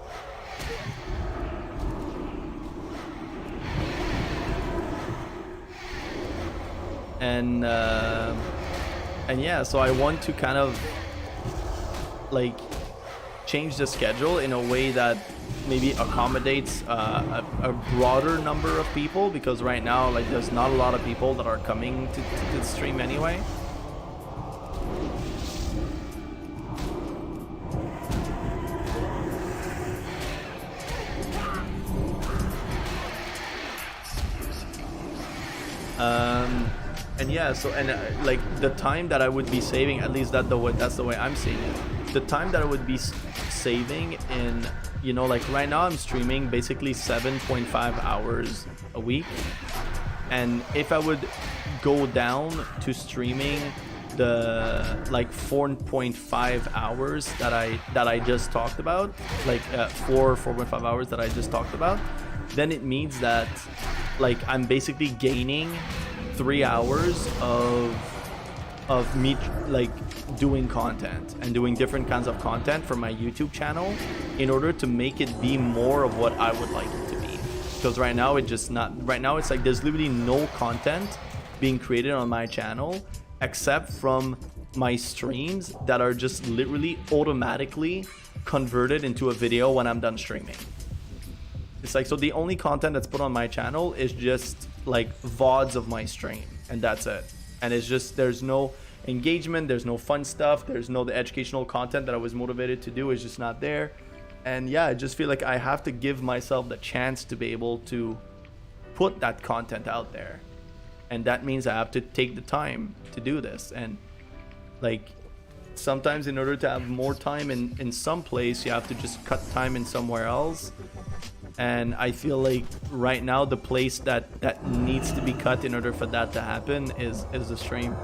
And yeah, so I want to kind of like change the schedule in a way that maybe accommodates a broader number of people, because right now like there's not a lot of people that are coming to the stream anyway. And yeah, so like the time that I would be saving, at least that's the way I'm seeing it. The time that I would be saving in, you know, like right now I'm streaming basically 7.5 hours a week, and if I would go down to streaming the like 4.5 hours that I just talked about, like 4.5 hours that I just talked about, then it means that like I'm basically gaining 3 hours of me like doing content and doing different kinds of content for my YouTube channel in order to make it be more of what I would like it to be. Because right now it's like there's literally no content being created on my channel except from my streams that are just literally automatically converted into a video when I'm done streaming. It's like, so the only content that's put on my channel is just like VODs of my stream, and that's it. And it's just, there's no engagement, there's no fun stuff, there's no the educational content that I was motivated to do is just not there. And yeah, I just feel like I have to give myself the chance to be able to put that content out there. And that means I have to take the time to do this. And like sometimes in order to have more time in some place, you have to just cut time in somewhere else. And I feel like right now the place that needs to be cut in order for that to happen is the stream.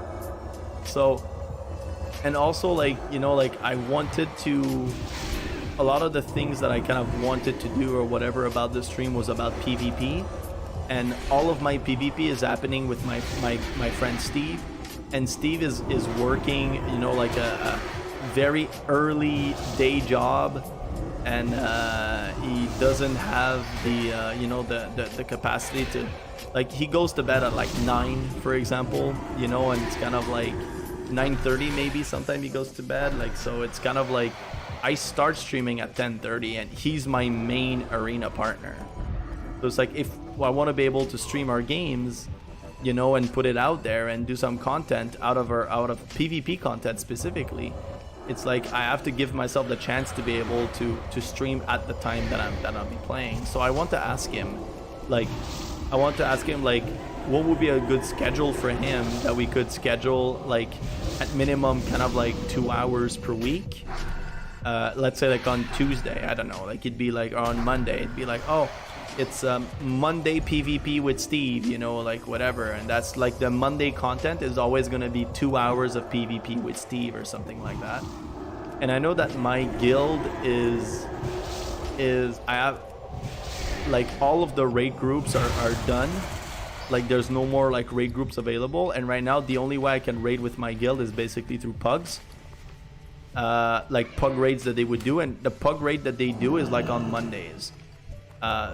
So, and also like, you know, like I wanted to, a lot of the things that I kind of wanted to do or whatever about the stream was about PvP, and all of my PvP is happening with my friend Steve, and Steve is working, you know, like a very early day job, and he doesn't have the you know, the capacity to, like, he goes to bed at like 9, for example, you know, and it's kind of like 9:30 maybe sometimes he goes to bed, like, so it's kind of like I start streaming at 10:30 and he's my main arena partner. So it's like, if I want to be able to stream our games, you know, and put it out there and do some content out of PvP content specifically, it's like I have to give myself the chance to be able to stream at the time that I'll be playing. So I want to ask him, like, what would be a good schedule for him that we could schedule, like, at minimum kind of like 2 hours per week. Let's say like on Tuesday, I don't know, like it'd be like on Monday, it'd be like, oh, it's Monday PvP with Steve, you know, like whatever, and that's like the Monday content is always going to be 2 hours of PvP with Steve or something like that. And I know that my guild is I have, like, all of the raid groups are done. Like there's no more like raid groups available, and right now the only way I can raid with my guild is basically through pugs, like pug raids that they would do, and the pug raid that they do is like on Mondays.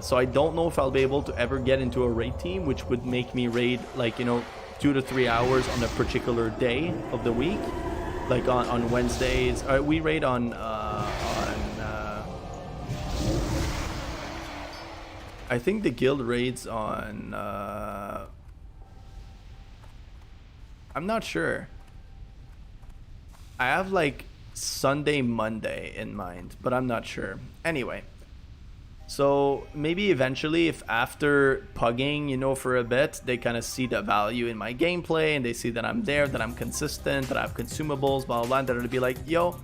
So I don't know if I'll be able to ever get into a raid team, which would make me raid, like, you know, 2 to 3 hours on a particular day of the week. Like on Wednesdays, we raid on I think the guild raids on I'm not sure. I have like Sunday, Monday in mind, but I'm not sure. Anyway, so maybe eventually, if after pugging, you know, for a bit, they kind of see the value in my gameplay and they see that I'm there, that I'm consistent, that I have consumables, blah, blah, blah, that it'll be like, yo,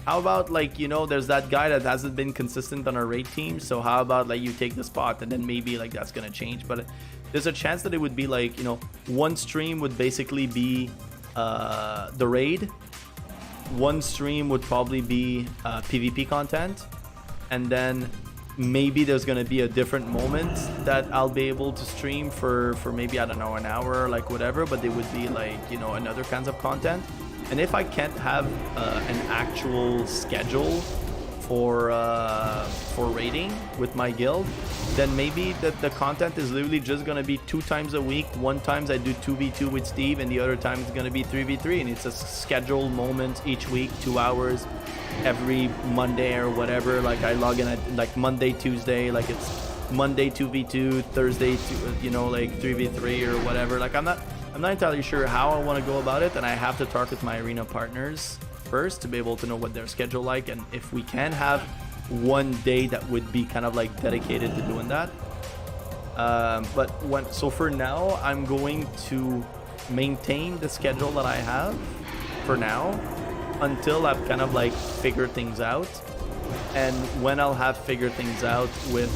how about, like, you know, there's that guy that hasn't been consistent on our raid team, so how about, like, you take the spot, and then maybe, like, that's gonna change. But there's a chance that it would be, like, you know, one stream would basically be the raid, one stream would probably be PvP content, and then maybe there's gonna be a different moment that I'll be able to stream for maybe, I don't know, an hour, like whatever, but they would be like, you know, another kinds of content. And if I can't have an actual schedule for raiding with my guild, then maybe the content is literally just gonna be 2 times a week. One times I do 2v2 with Steve, and the other time it's gonna be 3v3, and it's a scheduled moment each week, 2 hours every Monday or whatever. Like I log in at like Monday, Tuesday, like it's Monday 2v2, Thursday, you know, like 3v3 or whatever. Like I'm not entirely sure how I want to go about it, and I have to talk with my arena partners first to be able to know what their schedule like, and if we can have one day that would be kind of like dedicated to doing that. So for now, I'm going to maintain the schedule that I have for now until I've kind of like figured things out. And when I'll have figured things out with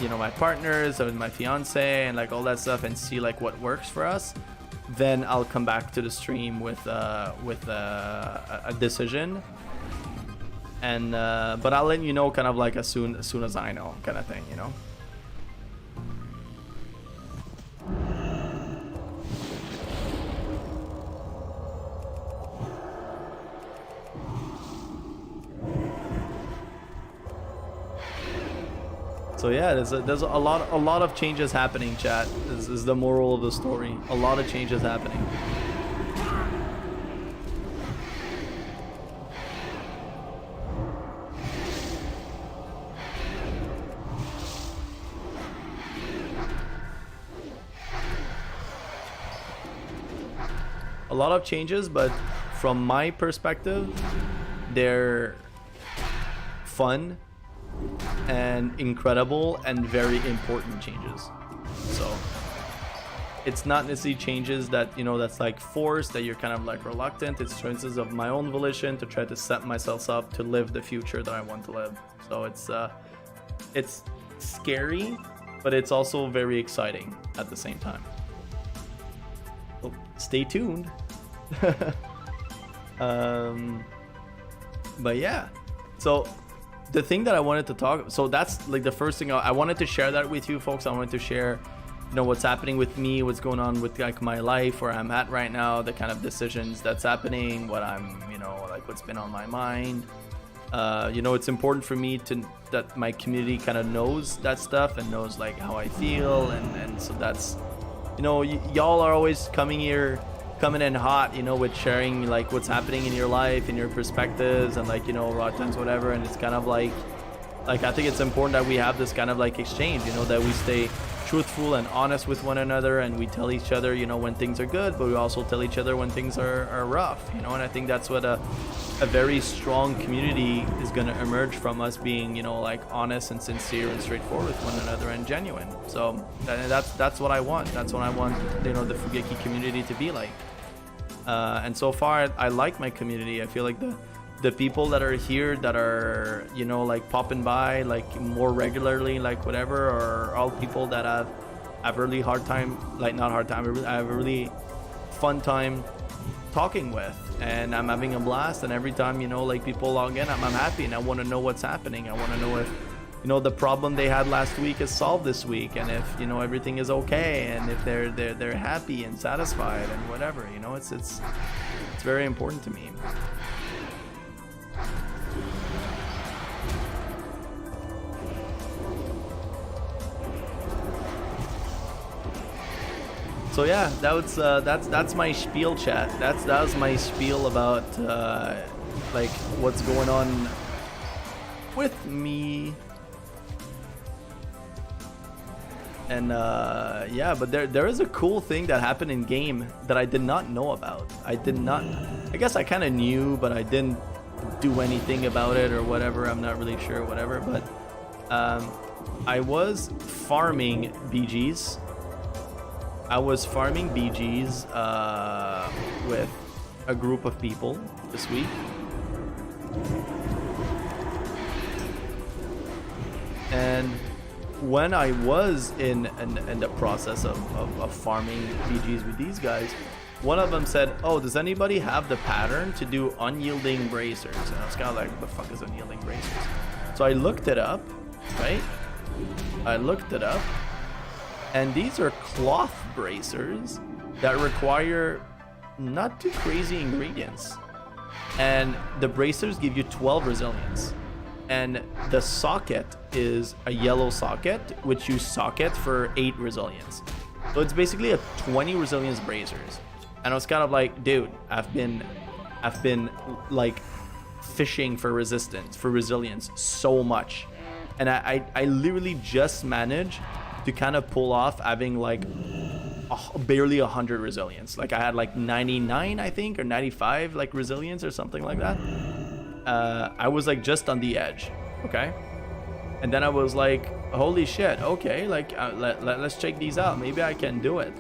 you know, my partners and my fiance and like all that stuff, and see like what works for us, then I'll come back to the stream with a decision. And but I'll let you know kind of like as soon as I know, kind of thing, you know. So yeah, there's a lot of changes happening, chat. This is the moral of the story. A lot of changes happening. A lot of changes, but from my perspective, they're fun and incredible and very important changes. So it's not necessarily changes that, you know, that's like forced, that you're kind of like reluctant. It's choices of my own volition to try to set myself up to live the future that I want to live. So it's scary, but it's also very exciting at the same time. So stay tuned. But yeah, so the thing that I wanted to talk, so that's like the first thing I wanted to share that with you folks. I wanted to share, you know, what's happening with me, what's going on with like my life, where I'm at right now, the kind of decisions that's happening, what I'm, you know, like what's been on my mind. You know, it's important for me that my community kind of knows that stuff and knows like how I feel, and so that's, you know, y'all are always coming in hot, you know, with sharing like what's happening in your life and your perspectives and like, you know, raw times, whatever. And it's kind of like I think it's important that we have this kind of like exchange, you know, that we stay truthful and honest with one another, and we tell each other, you know, when things are good, but we also tell each other when things are rough, you know. And I think that's what a very strong community is going to emerge from, us being, you know, like honest and sincere and straightforward with one another and genuine. So that's what I want. That's what I want, you know, the Fugeki community to be like. And so far I like my community. I feel like the people that are here, that are, you know, like popping by like more regularly, like whatever, are all people that I've really hard time, like not hard time, I have a really fun time talking with, and I'm having a blast. And every time, you know, like people log in, I'm happy, and I want to know what's happening. I want to know if, you know, the problem they had last week is solved this week, and if, you know, everything is okay, and if they're happy and satisfied and whatever, you know. It's very important to me. So yeah, that's my spiel, chat. That was my spiel about like what's going on with me. And yeah, but there is a cool thing that happened in game that I did not know about. I guess I kind of knew, but I didn't do anything about it or whatever. I'm not really sure, whatever. But I was farming BGs. I was farming BGs with a group of people this week. And when I was in the process of farming BGs with these guys, one of them said, oh, does anybody have the pattern to do unyielding bracers? And I was kind of like, what the fuck is unyielding bracers? So I looked it up, right? I looked it up. And these are cloth bracers that require not too crazy ingredients. And the bracers give you 12 resilience. And the socket is a yellow socket, which you socket for 8 resilience. So it's basically a 20 resilience bracers. And I was kind of like, dude, I've been like fishing for resilience so much. And I literally just managed to kind of pull off having like barely 100 resilience. Like I had like 99, I think, or 95 like resilience or something like that. I was like just on the edge, okay? And then I was like, holy shit, okay, like let's check these out. Maybe I can do it.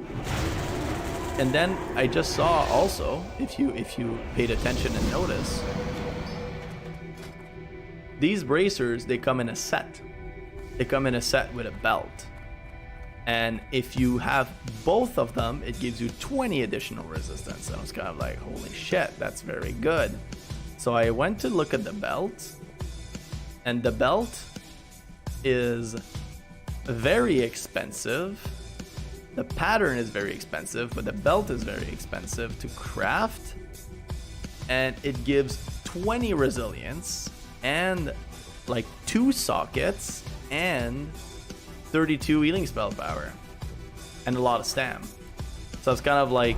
And then I just saw also, if you paid attention and notice, these bracers, they come in a set. They come in a set with a belt. And if you have both of them, it gives you 20 additional resistance. And I was kind of like, holy shit, that's very good. So I went to look at the belt, and the belt is very expensive. The pattern is very expensive, but the belt is very expensive to craft. And it gives 20 resilience and like 2 sockets and 32 healing spell power and a lot of stam. So it's kind of like,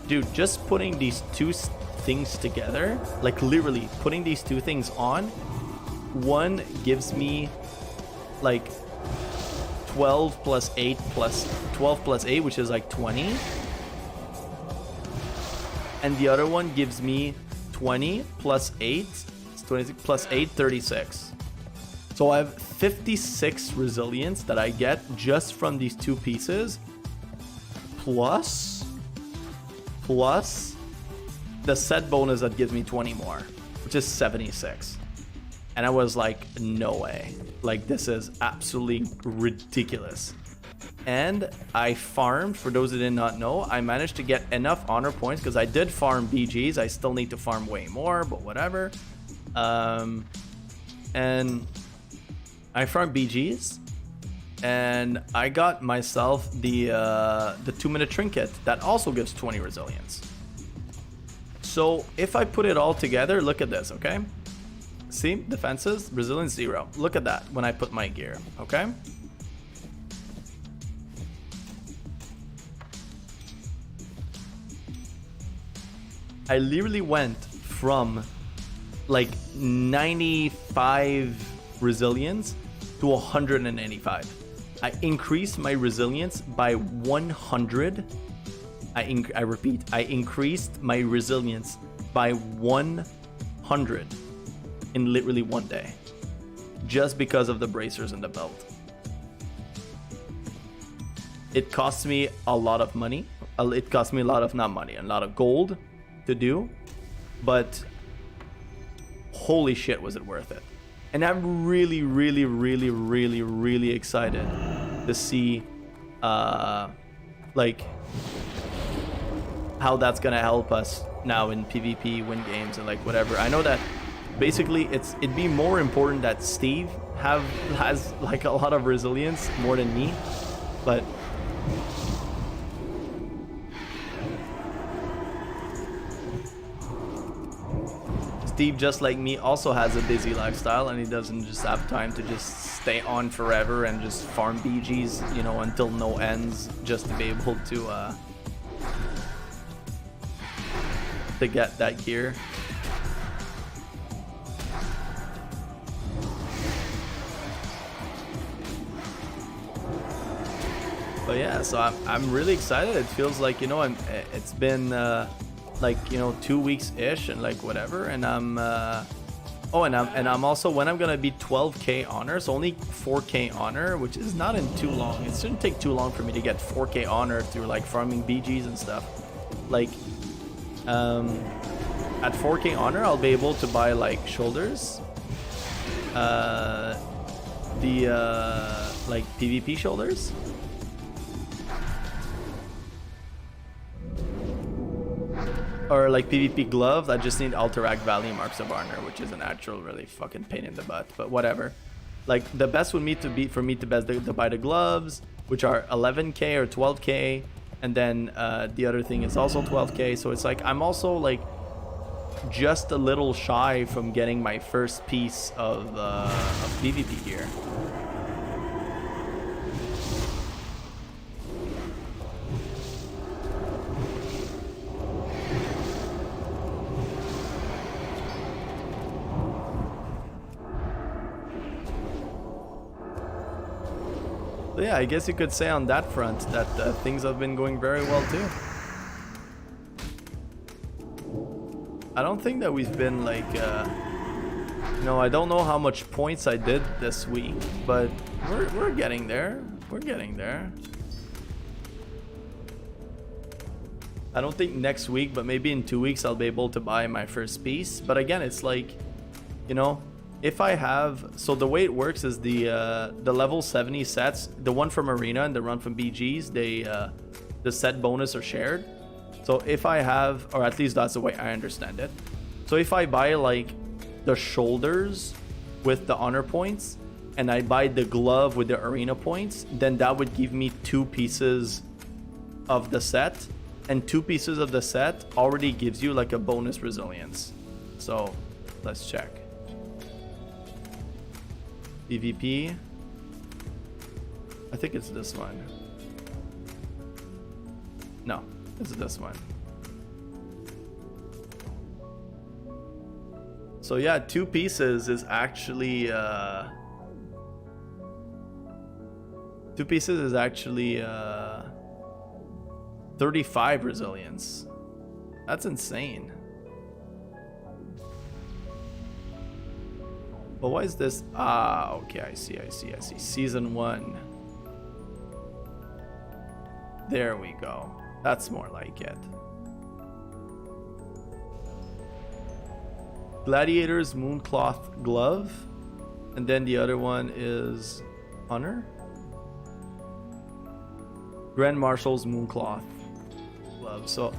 dude, just putting these two things together, like literally putting these two things on, one gives me like 12 plus 8 plus 12 plus 8, which is like 20, and the other one gives me 20 plus 8, it's 26 plus 8, 36. So I have 56 resilience that I get just from these two pieces, plus the set bonus that gives me 20 more, which is 76. And I was like, no way. Like, this is absolutely ridiculous. And I farmed, for those that did not know, I managed to get enough honor points because I did farm BGs. I still need to farm way more, but whatever. And I farmed BGs, and I got myself the 2-minute trinket that also gives 20 resilience. So if I put it all together, look at this, okay? See, defenses, resilience 0. Look at that when I put my gear, okay? I literally went from like 95 resilience to 185. I increased my resilience by 100. I repeat, I increased my resilience by 100 in literally one day, just because of the bracers and the belt. It cost me a lot of money. It cost me a lot of, not money, a lot of gold to do, but holy shit, was it worth it. And I'm really, really, really, really, really excited to see like how that's gonna help us now in PvP, win games, and like whatever. I know that basically it'd be more important that Steve has like a lot of resilience more than me, but Steve, just like me, also has a busy lifestyle, and he doesn't just have time to just
stay on forever and just farm BGs, you know, until no ends, just to be able to get that gear. But yeah, so I'm really excited. It feels like, you know, it's been like, you know, 2 weeks ish and like whatever, and I'm I'm also, when I'm gonna be 12k honor, so only 4k honor, which is not in too long. It shouldn't take too long for me to get 4k honor through like farming BGs and stuff. Like at 4k honor, I'll be able to buy like shoulders, like PvP shoulders. Or like PvP gloves. I just need Alterac Valley Marks of Honor, which is an actual really fucking pain in the butt, but whatever. Like the best would be for me to buy the gloves, which are 11k or 12k, and then the other thing is also 12k. So it's like I'm also like just a little shy from getting my first piece of PvP gear. So yeah, I guess you could say on that front that things have been going very well too. I don't think that we've been like, I don't know how much points I did this week, but we're getting there. We're getting there. I don't think next week, but maybe in 2 weeks I'll be able to buy my first piece. But again, it's like, you know, if I have, so the way it works is the level 70 sets, the one from Arena and the one from BGs, the set bonus are shared. So if I have, or at least that's the way I understand it. So if I buy like the shoulders with the honor points and I buy the glove with the arena points, then that would give me 2 pieces of the set, and 2 pieces of the set already gives you like a bonus resilience. So let's check. PvP. I think it's this one. No, it's this one. So yeah, 2 pieces is actually 2 pieces is actually 35 resilience. That's insane. But why is this? Ah, okay, I see. Season 1. There we go. That's more like it. Gladiator's Mooncloth Glove. And then the other one is Honor. Grand Marshal's Mooncloth Glove. So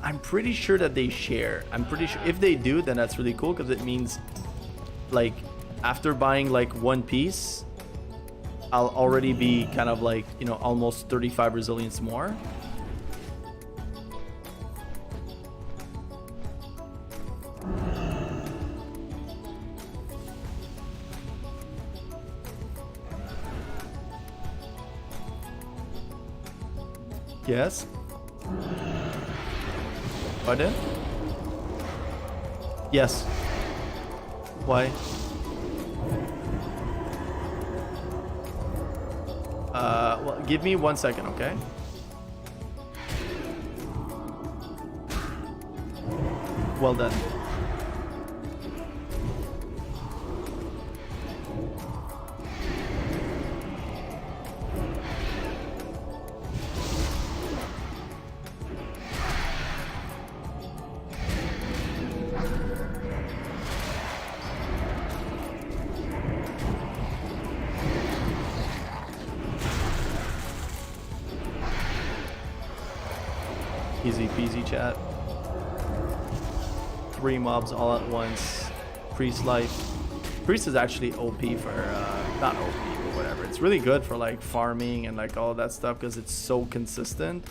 I'm pretty sure that they share. I'm pretty sure if they do, then that's really cool, because it means like after buying like 1 piece, I'll already be kind of like, you know, almost 35 resilience more. Yes. Pardon? Yes. Why? Well, give me 1 second, okay? Well done. Easy peasy, chat. 3 mobs all at once. Priest life. Priest is actually OP for, not OP, but whatever. It's really good for like farming and like all that stuff because it's so consistent.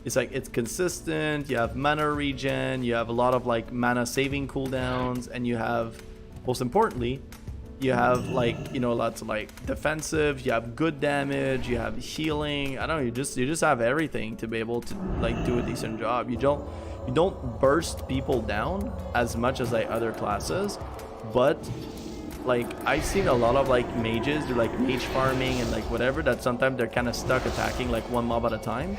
It's like, it's consistent, you have mana regen, you have a lot of like mana saving cooldowns, and you have, most importantly, You have like, you know, lots of like defensive, you have good damage, you have healing. I don't know, you just have everything to be able to like do a decent job. You don't burst people down as much as like other classes, but like I've seen a lot of like mages do like mage farming and like whatever, that sometimes they're kind of stuck attacking like one mob at a time.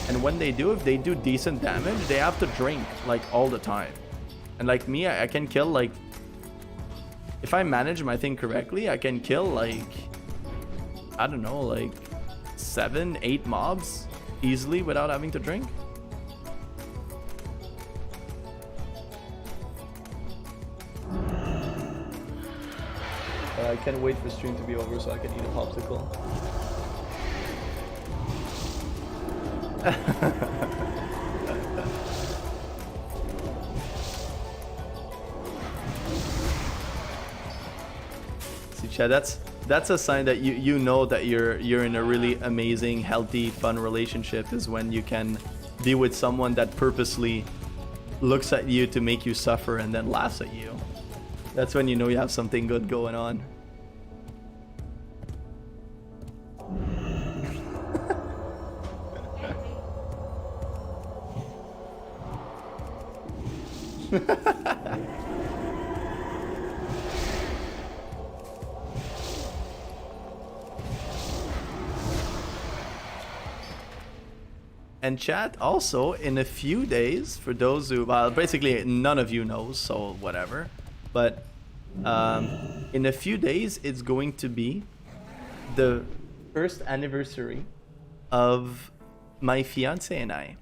And when they do, if they do decent damage, they have to drink like all the time. And like me, I can kill like, if I manage my thing correctly, I can kill like, I don't know, like 7, 8 mobs easily without having to drink. I can't wait for stream to be over so I can eat a popsicle. See, Chad, that's a sign that you know that you're in a really amazing, healthy, fun relationship, is when you can be with someone that purposely looks at you to make you suffer and then laughs at you. That's when you know you have something good going on. And chat, also in a few days, for those who, well, basically none of you knows, so whatever, but in a few days it's going to be the first anniversary of my fiance and I.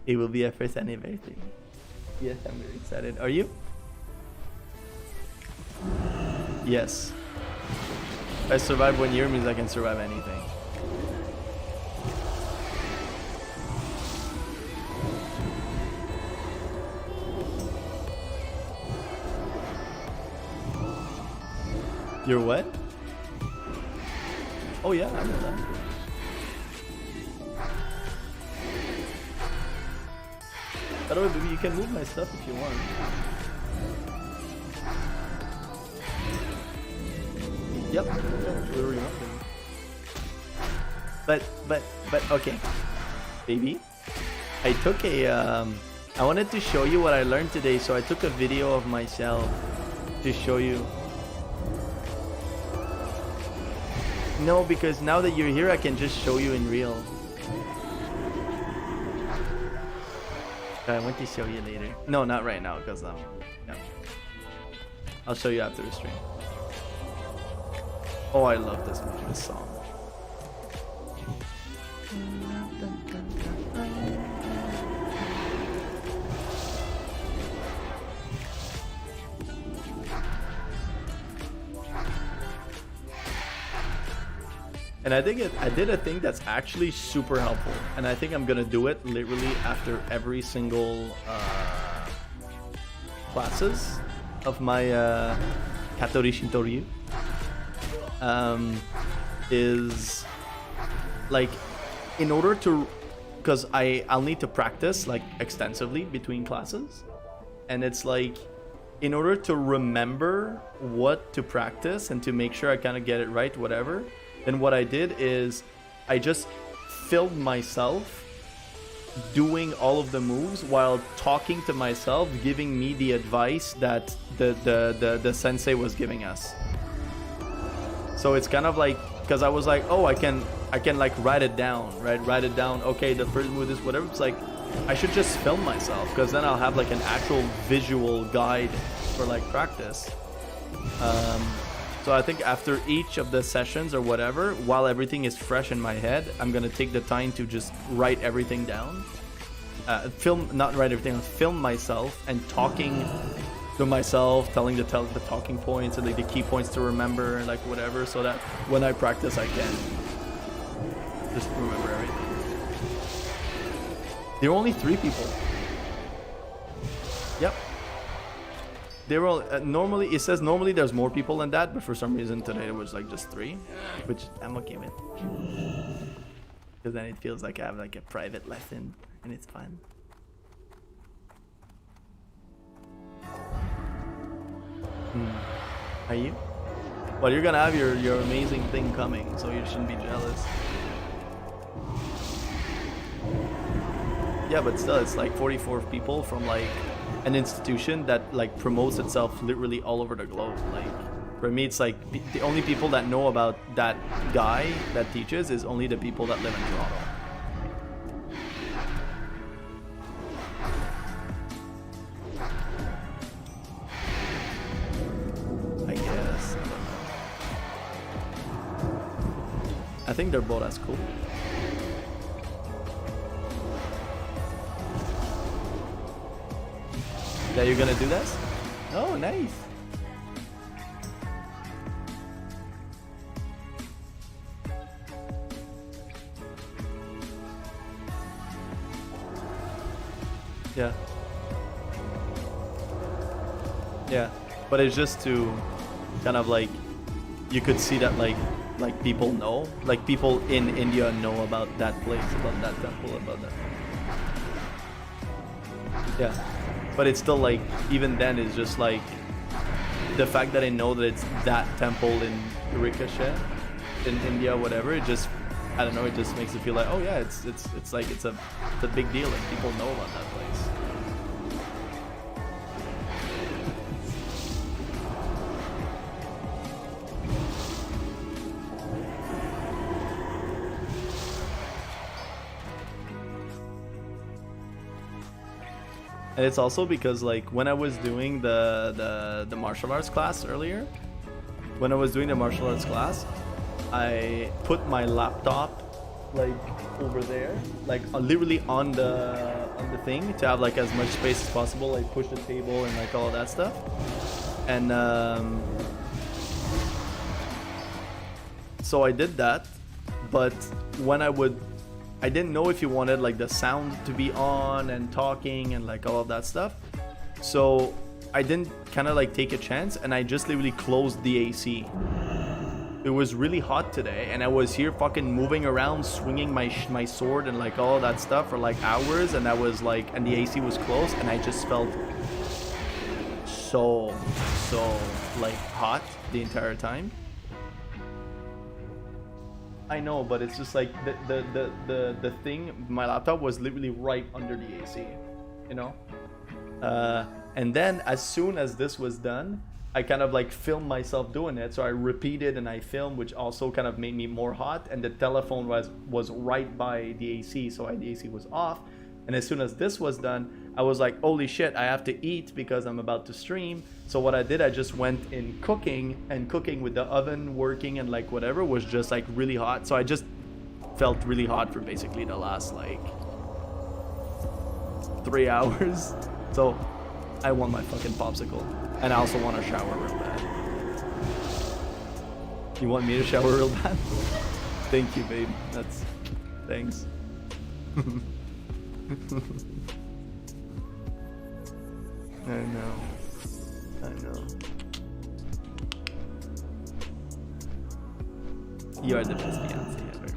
It will be our first anniversary. Yes, I'm very excited. Are you? Yes. If I survive 1 year, means I can survive anything. You're what? Oh yeah, I know that. By the way, baby, you can move my stuff if you want. Yep. Whatever you want, baby. But okay, baby. I took a I wanted to show you what I learned today, so I took a video of myself to show you. No, because now that you're here, I can just show you in real. I want to show you later. No, not right now, because yeah. I'll show you after the stream. Oh, I love this song. And I think I did a thing that's actually super helpful, and I think I'm gonna do it literally after every single classes of my Katori Shintoryu. Is like, in order to, because I'll need to practice like extensively between classes, and it's like, in order to remember what to practice and to make sure I kind of get it right, whatever. Then what I did is I just filmed myself doing all of the moves while talking to myself, giving me the advice that the sensei was giving us. So it's kind of like, because I was like, oh, I can like write it down, right? Write it down. Okay, the first move is whatever. It's like, I should just film myself, because then I'll have like an actual visual guide for like practice. So I think after each of the sessions or whatever, while everything is fresh in my head, I'm gonna take the time to just write everything down. Not write everything, film myself and talking to myself, telling the talking points and like the key points to remember and like whatever, so that when I practice I can just remember everything. There are only 3 people. Yep. They were all, normally, it says normally there's more people than that, but for some reason today it was like just 3, which I'm okay with. Because then it feels like I have like a private lesson and it's fun. Are you? Well, you're gonna have your amazing thing coming, so you shouldn't be jealous. Yeah, but still, it's like 44 people from like an institution that like promotes itself literally all over the globe. Like for me, it's like the only people that know about that guy that teaches is only the people that live in Toronto. I guess. I don't know. I think they're both as cool. Yeah, you're gonna do this? Oh, nice. Yeah. Yeah, but it's just to kind of like, you could see that like people know, like people in India know about that place, about that temple, about that. Yeah. But it's still like, even then, it's just like the fact that I know that it's that temple in Ricochet, in India, whatever. It just, I don't know. It just makes it feel like, oh yeah, it's like it's a big deal, and people know about that place. And it's also because like when I was doing the martial arts class earlier, I put my laptop like over there, like literally on the thing to have like as much space as possible. I pushed the table and like all of that stuff. And so I did that, but when I didn't know if you wanted like the sound to be on and talking and like all of that stuff. So I didn't kind of like take a chance, and I just literally closed the AC. It was really hot today, and I was here fucking moving around, swinging my sword and like all of that stuff for like hours, and I was like, and the AC was closed, and I just felt so like hot the entire time. I know, but it's just like the thing, my laptop was literally right under the AC, you know? And then as soon as this was done, I kind of like filmed myself doing it. So I repeated and I filmed, which also kind of made me more hot. And the telephone was right by the AC, so the AC was off. And as soon as this was done, I was like, holy shit, I have to eat because I'm about to stream. So what I did, I just went in cooking, and cooking with the oven working and like whatever was just like really hot. So I just felt really hot for basically the last like 3 hours. So I want my fucking popsicle, and I also want to shower real bad. You want me to shower real bad? Thank you, babe. Thanks. I know. You are the best fiance ever.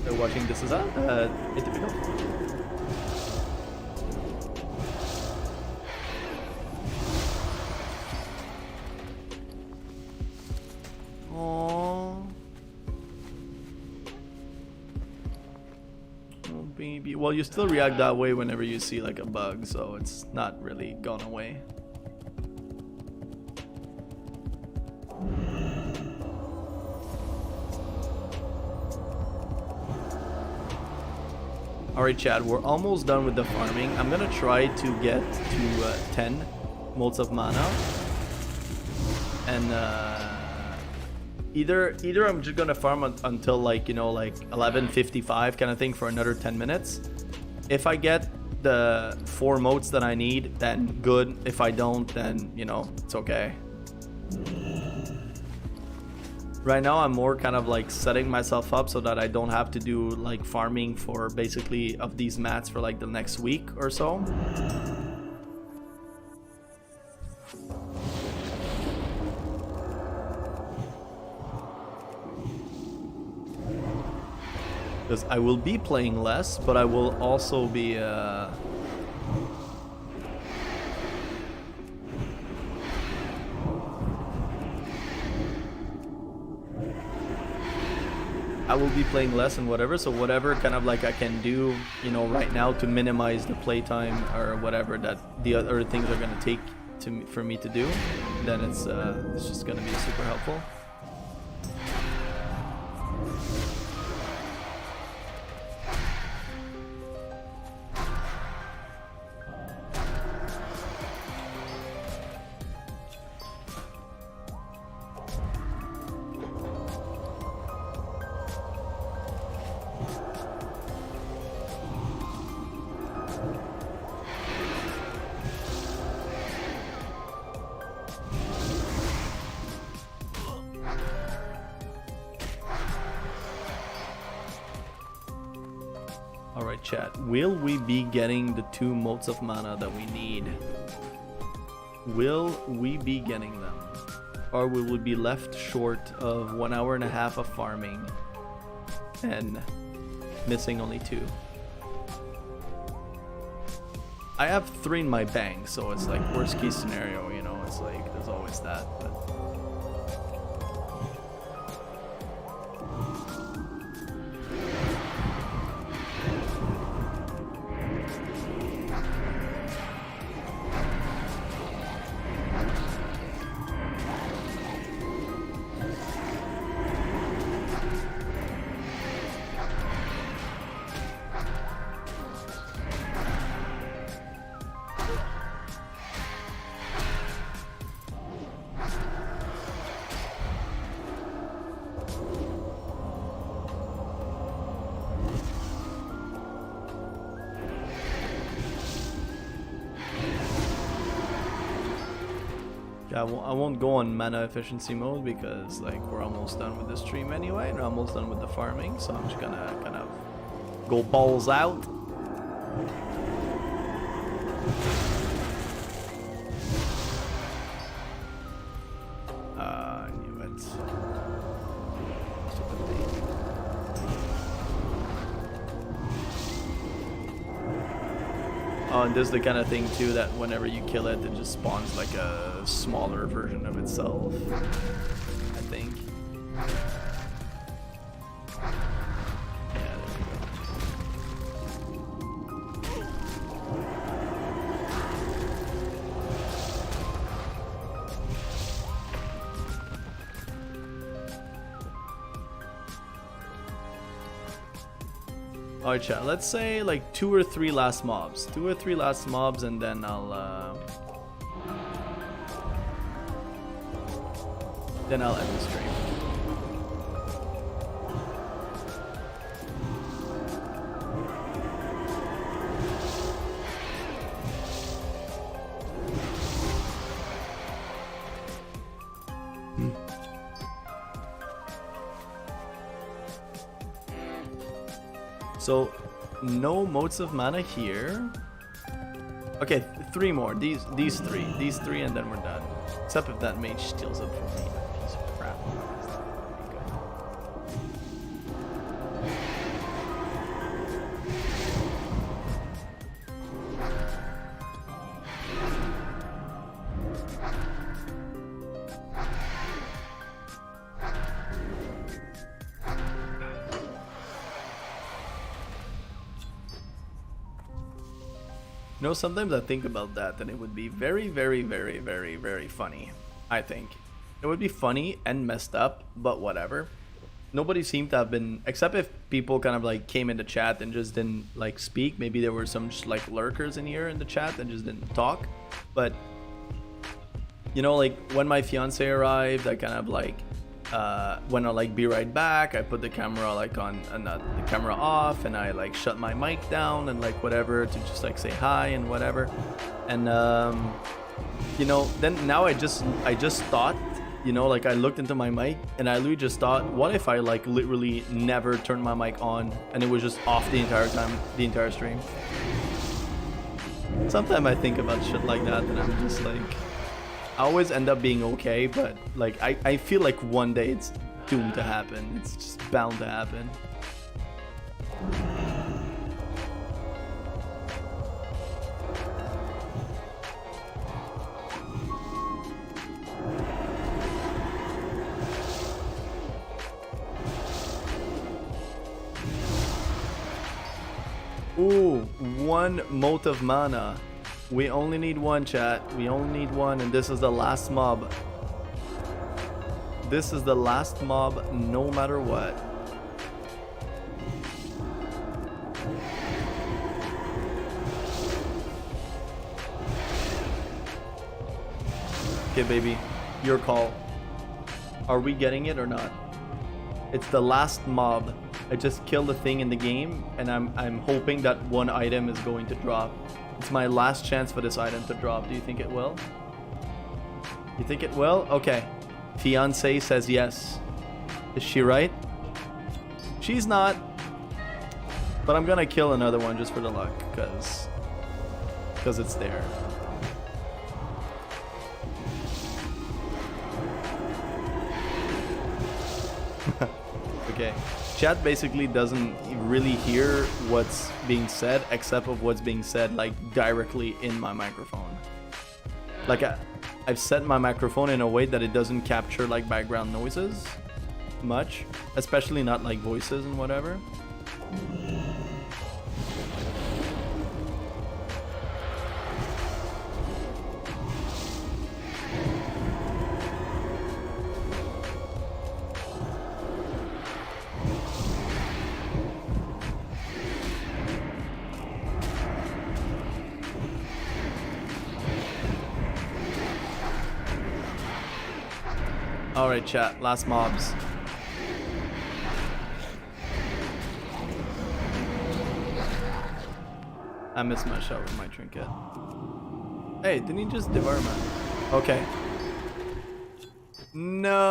They're watching This Is Ito Pino. Baby. Well, you still react that way whenever you see like a bug, so it's not really gone away. Alright, Chad, we're almost done with the farming. I'm gonna try to get to 10 motes of mana, and either I'm just gonna farm until like, you know, like 11:55 kind of thing for another 10 minutes. If I get the 4 motes that I need, then good. If I don't, then, you know, it's okay. Right now I'm more kind of like setting myself up so that I don't have to do like farming for basically of these mats for like the next week or so. because I will be playing less, but I will also be playing less and whatever, so whatever kind of like I can do, you know, right now to minimize the playtime or whatever that the other things are gonna take for me to do, then it's just gonna be super helpful. Alright chat, will we be getting the 2 motes of mana that we need? Will we be getting them? Or will we be left short of 1.5 hours of farming and missing only 2? I have 3 in my bank, so it's like worst case scenario, you know, it's like there's always that, but yeah, I won't go on mana efficiency mode because like we're almost done with the stream anyway, and we're almost done with the farming, so I'm just gonna kind of go balls out. I knew it. Stupid thing. Oh, and this is the kind of thing too that whenever you kill it, it just spawns like a smaller version of itself, I think. Yeah, there we go. Alright chat, let's say like 2 or 3 last mobs. 2 or 3 last mobs, and then I'll end the stream. So, no motes of mana here. Okay, 3 more. These 3, and then we're done. Except if that mage steals it from me. Piece of crap. You know, sometimes I think about that, and it would be very, very, very, very, very funny. I think it would be funny and messed up, but whatever. Nobody seemed to have been, except if people kind of like came into chat and just didn't like speak. Maybe there were some just like lurkers in here in the chat and just didn't talk. But you know, like when my fiance arrived, I kind of like when I like be right back, I put the camera like on the camera off, and I like shut my mic down and like whatever to just like say hi and whatever. And you know, then now I just thought, you know, like I looked into my mic and I literally just thought, what if I like literally never turned my mic on and it was just off the entire time, the entire stream. Sometimes I think about shit like that, and I'm just like, I always end up being okay, but like I feel like one day it's doomed to happen. It's just bound to happen. Ooh, one mote of mana. We only need one, chat. We only need one, and this is the last mob. This is the last mob, no matter what. Okay, baby, your call. Are we getting it or not? It's the last mob. I just killed a thing in the game, and I'm hoping that one item is going to drop. It's my last chance for this item to drop. Do you think it will? You think it will? Okay. Fiance says yes. Is she right? She's not. But I'm gonna kill another one just for the luck, because it's there. Okay. Chat basically doesn't really hear what's being said, except of what's being said like directly in my microphone. Like I've set my microphone in a way that it doesn't capture like background noises much, especially not like voices and whatever. Alright, chat, last mobs. I missed my shot with my trinket. Hey, didn't he just devour my... Okay. No,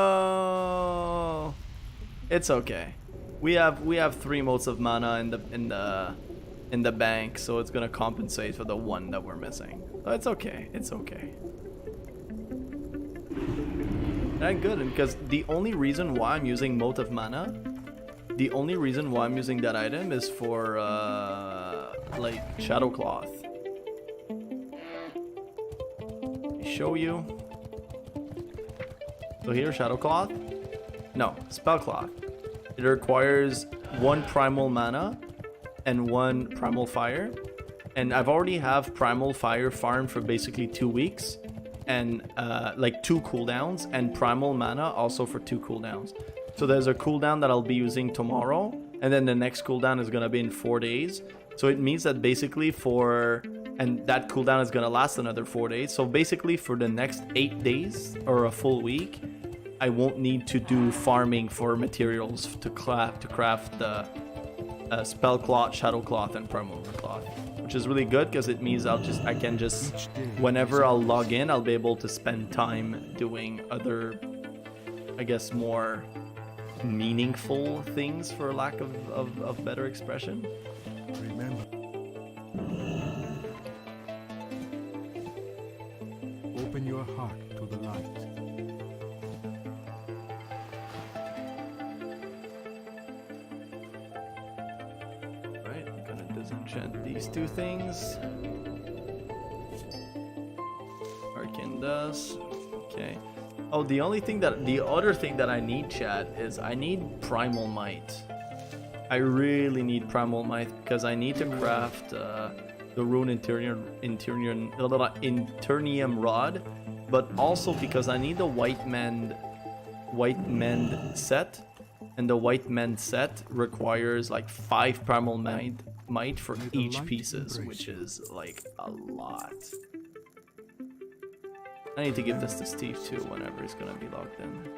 it's okay. We have 3 motes of mana in the bank, so it's gonna compensate for the one that we're missing. So it's okay. It's okay. And good, because the only reason why I'm using mote of mana, the only reason why I'm using that item is for like shadow cloth. Show you. So here, shadow cloth. No, spell cloth. It requires 1 primal mana and 1 primal fire, and I've already have primal fire farmed for basically 2 weeks. And like 2 cooldowns, and primal mana also for 2 cooldowns. So there's a cooldown that I'll be using tomorrow, and then the next cooldown is gonna be in 4 days. So it means that basically and that cooldown is gonna last another 4 days. So basically for the next 8 days or a full week, I won't need to do farming for materials to craft the spell cloth, shadow cloth, and primal cloth. Which is really good because it means I can just whenever I'll log in, I'll be able to spend time doing other, I guess, more meaningful things, for lack of better expression.
Remember, open your heart to the light.
Disenchant these 2 things. Arcane dust. Okay. Oh, the other thing that I need, chat, is I need primal might. I really need primal might because I need to craft the rune internium rod, but also because I need the white mend set, and the white mend set requires like 5 primal might for each pieces, which is like a lot. I need to give this to Steve too whenever he's gonna be logged in.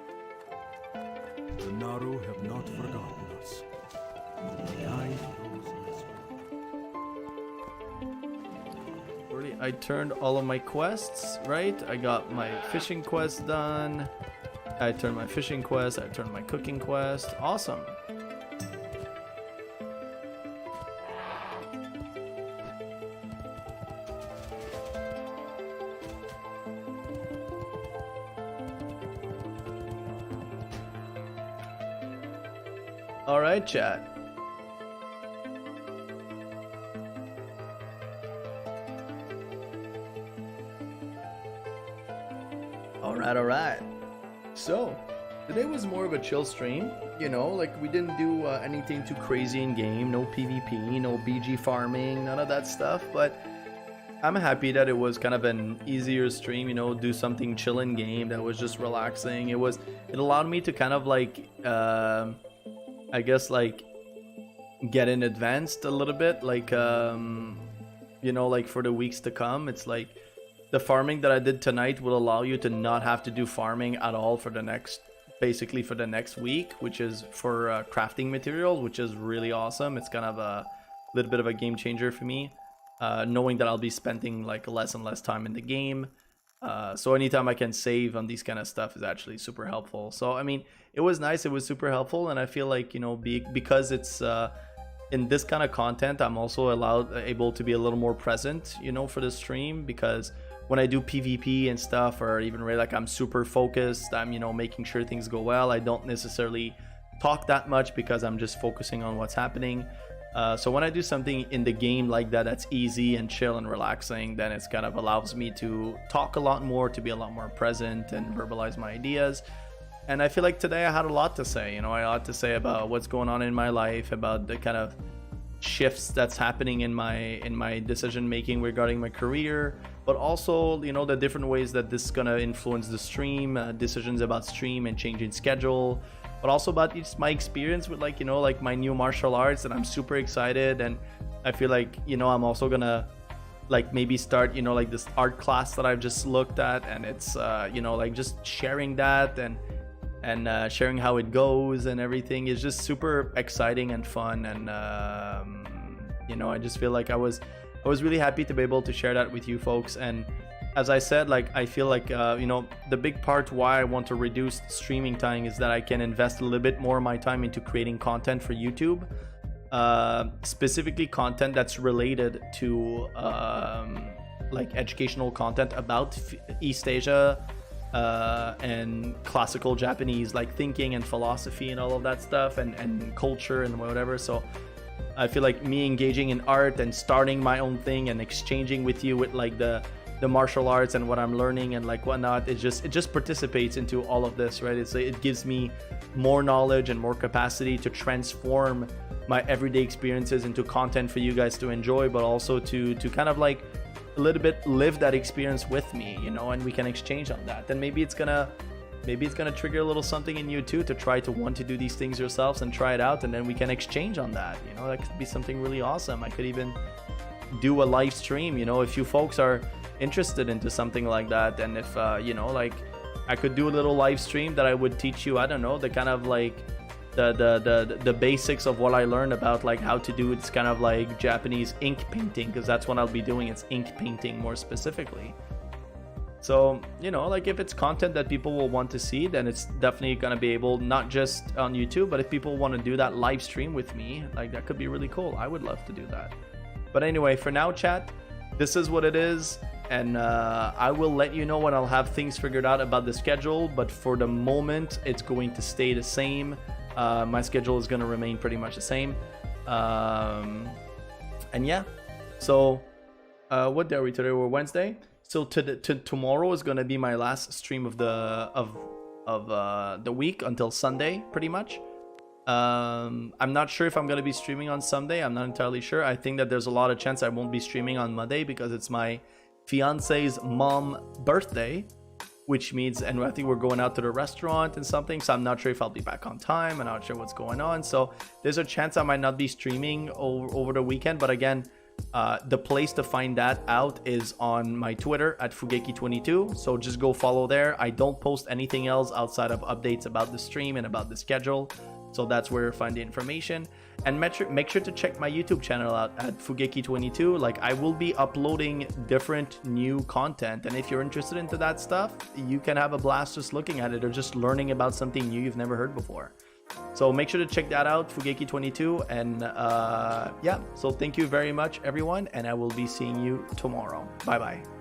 The Naru have not forgotten us. Guide those this way.
I turned all of my quests, right? I got my fishing quest done. I turned my fishing quest. I turned my cooking quest. Awesome. Alright, chat.
All right. So, today was more of a chill stream. You know, like we didn't do anything too crazy in game. No PvP, no BG farming, none of that stuff. But I'm happy that it was kind of an easier stream. You know, do something chill in game that was just relaxing. It allowed me to kind of like, I guess like get in advanced a little bit. Like, you know, like for the weeks to come, it's like the farming that I did tonight will allow you to not have to do farming at all for the next, basically for the next week, which is for crafting materials, which is really awesome. It's kind of a little bit of a game changer for me, knowing that I'll be spending like less and less time in the game. So anytime I can save on these kind of stuff is actually super helpful. So I mean, it was nice, it was super helpful, and I feel like, you know, because it's in this kind of content, I'm also able to be a little more present, you know, for the stream, because when I do PvP and stuff, or even really like I'm super focused, I'm, you know, making sure things go well. I don't necessarily talk that much because I'm just focusing on what's happening. So when I do something in the game like that, that's easy and chill and relaxing, then it's kind of allows me to talk a lot more, to be a lot more present and verbalize my ideas. And I feel like today I had a lot to say. You know, I had a lot to say about what's going on in my life, about the kind of shifts that's happening in my decision making regarding my career, but also, you know, the different ways that this is gonna influence the stream, decisions about stream and changing schedule, but also about just my experience with, like, you know, like my new martial arts, and I'm super excited. And I feel like, you know, I'm also gonna like maybe start, you know, like this art class that I've just looked at, and it's you know, like just sharing that and sharing how it goes and everything is just super exciting and fun. And you know, I just feel like I was really happy to be able to share that with you folks. And as I said, like, I feel like you know, the big part why I want to reduce streaming time is that I can invest a little bit more of my time into creating content for YouTube, specifically content that's related to like educational content about East Asia and classical Japanese, like thinking and philosophy and all of that stuff, and culture and whatever. So I feel like me engaging in art and starting my own thing and exchanging with you with like the martial arts and what I'm learning and like whatnot, it just participates into all of this, right? It gives me more knowledge and more capacity to transform my everyday experiences into content for you guys to enjoy, but also to kind of like a little bit live that experience with me, you know, and we can exchange on that. Then maybe it's gonna trigger a little something in you too, to try to want to do these things yourselves and try it out, and then we can exchange on that. You know, that could be something really awesome. I could even do a live stream, you know, if you folks are interested into something like that. And if you know, like, I could do a little live stream that I would teach you, I don't know, the kind of like the basics of what I learned about like how to do it's kind of like Japanese ink painting, because that's what I'll be doing. It's ink painting more specifically. So, you know, like if it's content that people will want to see, then it's definitely gonna be able, not just on YouTube, but if people want to do that live stream with me, like that could be really cool. I would love to do that. But anyway, for now, chat, this is what it is. And I will let you know when I'll have things figured out about the schedule. But for the moment, it's going to stay the same. My schedule is going to remain pretty much the same. And yeah, so what day are we today? We're Wednesday. So tomorrow is going to be my last stream of the week until Sunday, pretty much. I'm not sure if I'm going to be streaming on Sunday. I'm not entirely sure. I think that there's a lot of chance I won't be streaming on Monday because it's my fiance's mom birthday, which means, and I think we're going out to the restaurant and something, so I'm not sure if I'll be back on time. I'm not sure what's going on, so there's a chance I might not be streaming over the weekend. But again, the place to find that out is on my Twitter at Fugeki22, so just go follow there. I don't post anything else outside of updates about the stream and about the schedule, so that's where you find the information. And make sure to check my YouTube channel out at Fugeki22. Like, I will be uploading different new content, and if you're interested into that stuff, you can have a blast just looking at it or just learning about something new you've never heard before. So make sure to check that out, Fugeki22. And yeah, so thank you very much, everyone, and I will be seeing you tomorrow. Bye bye.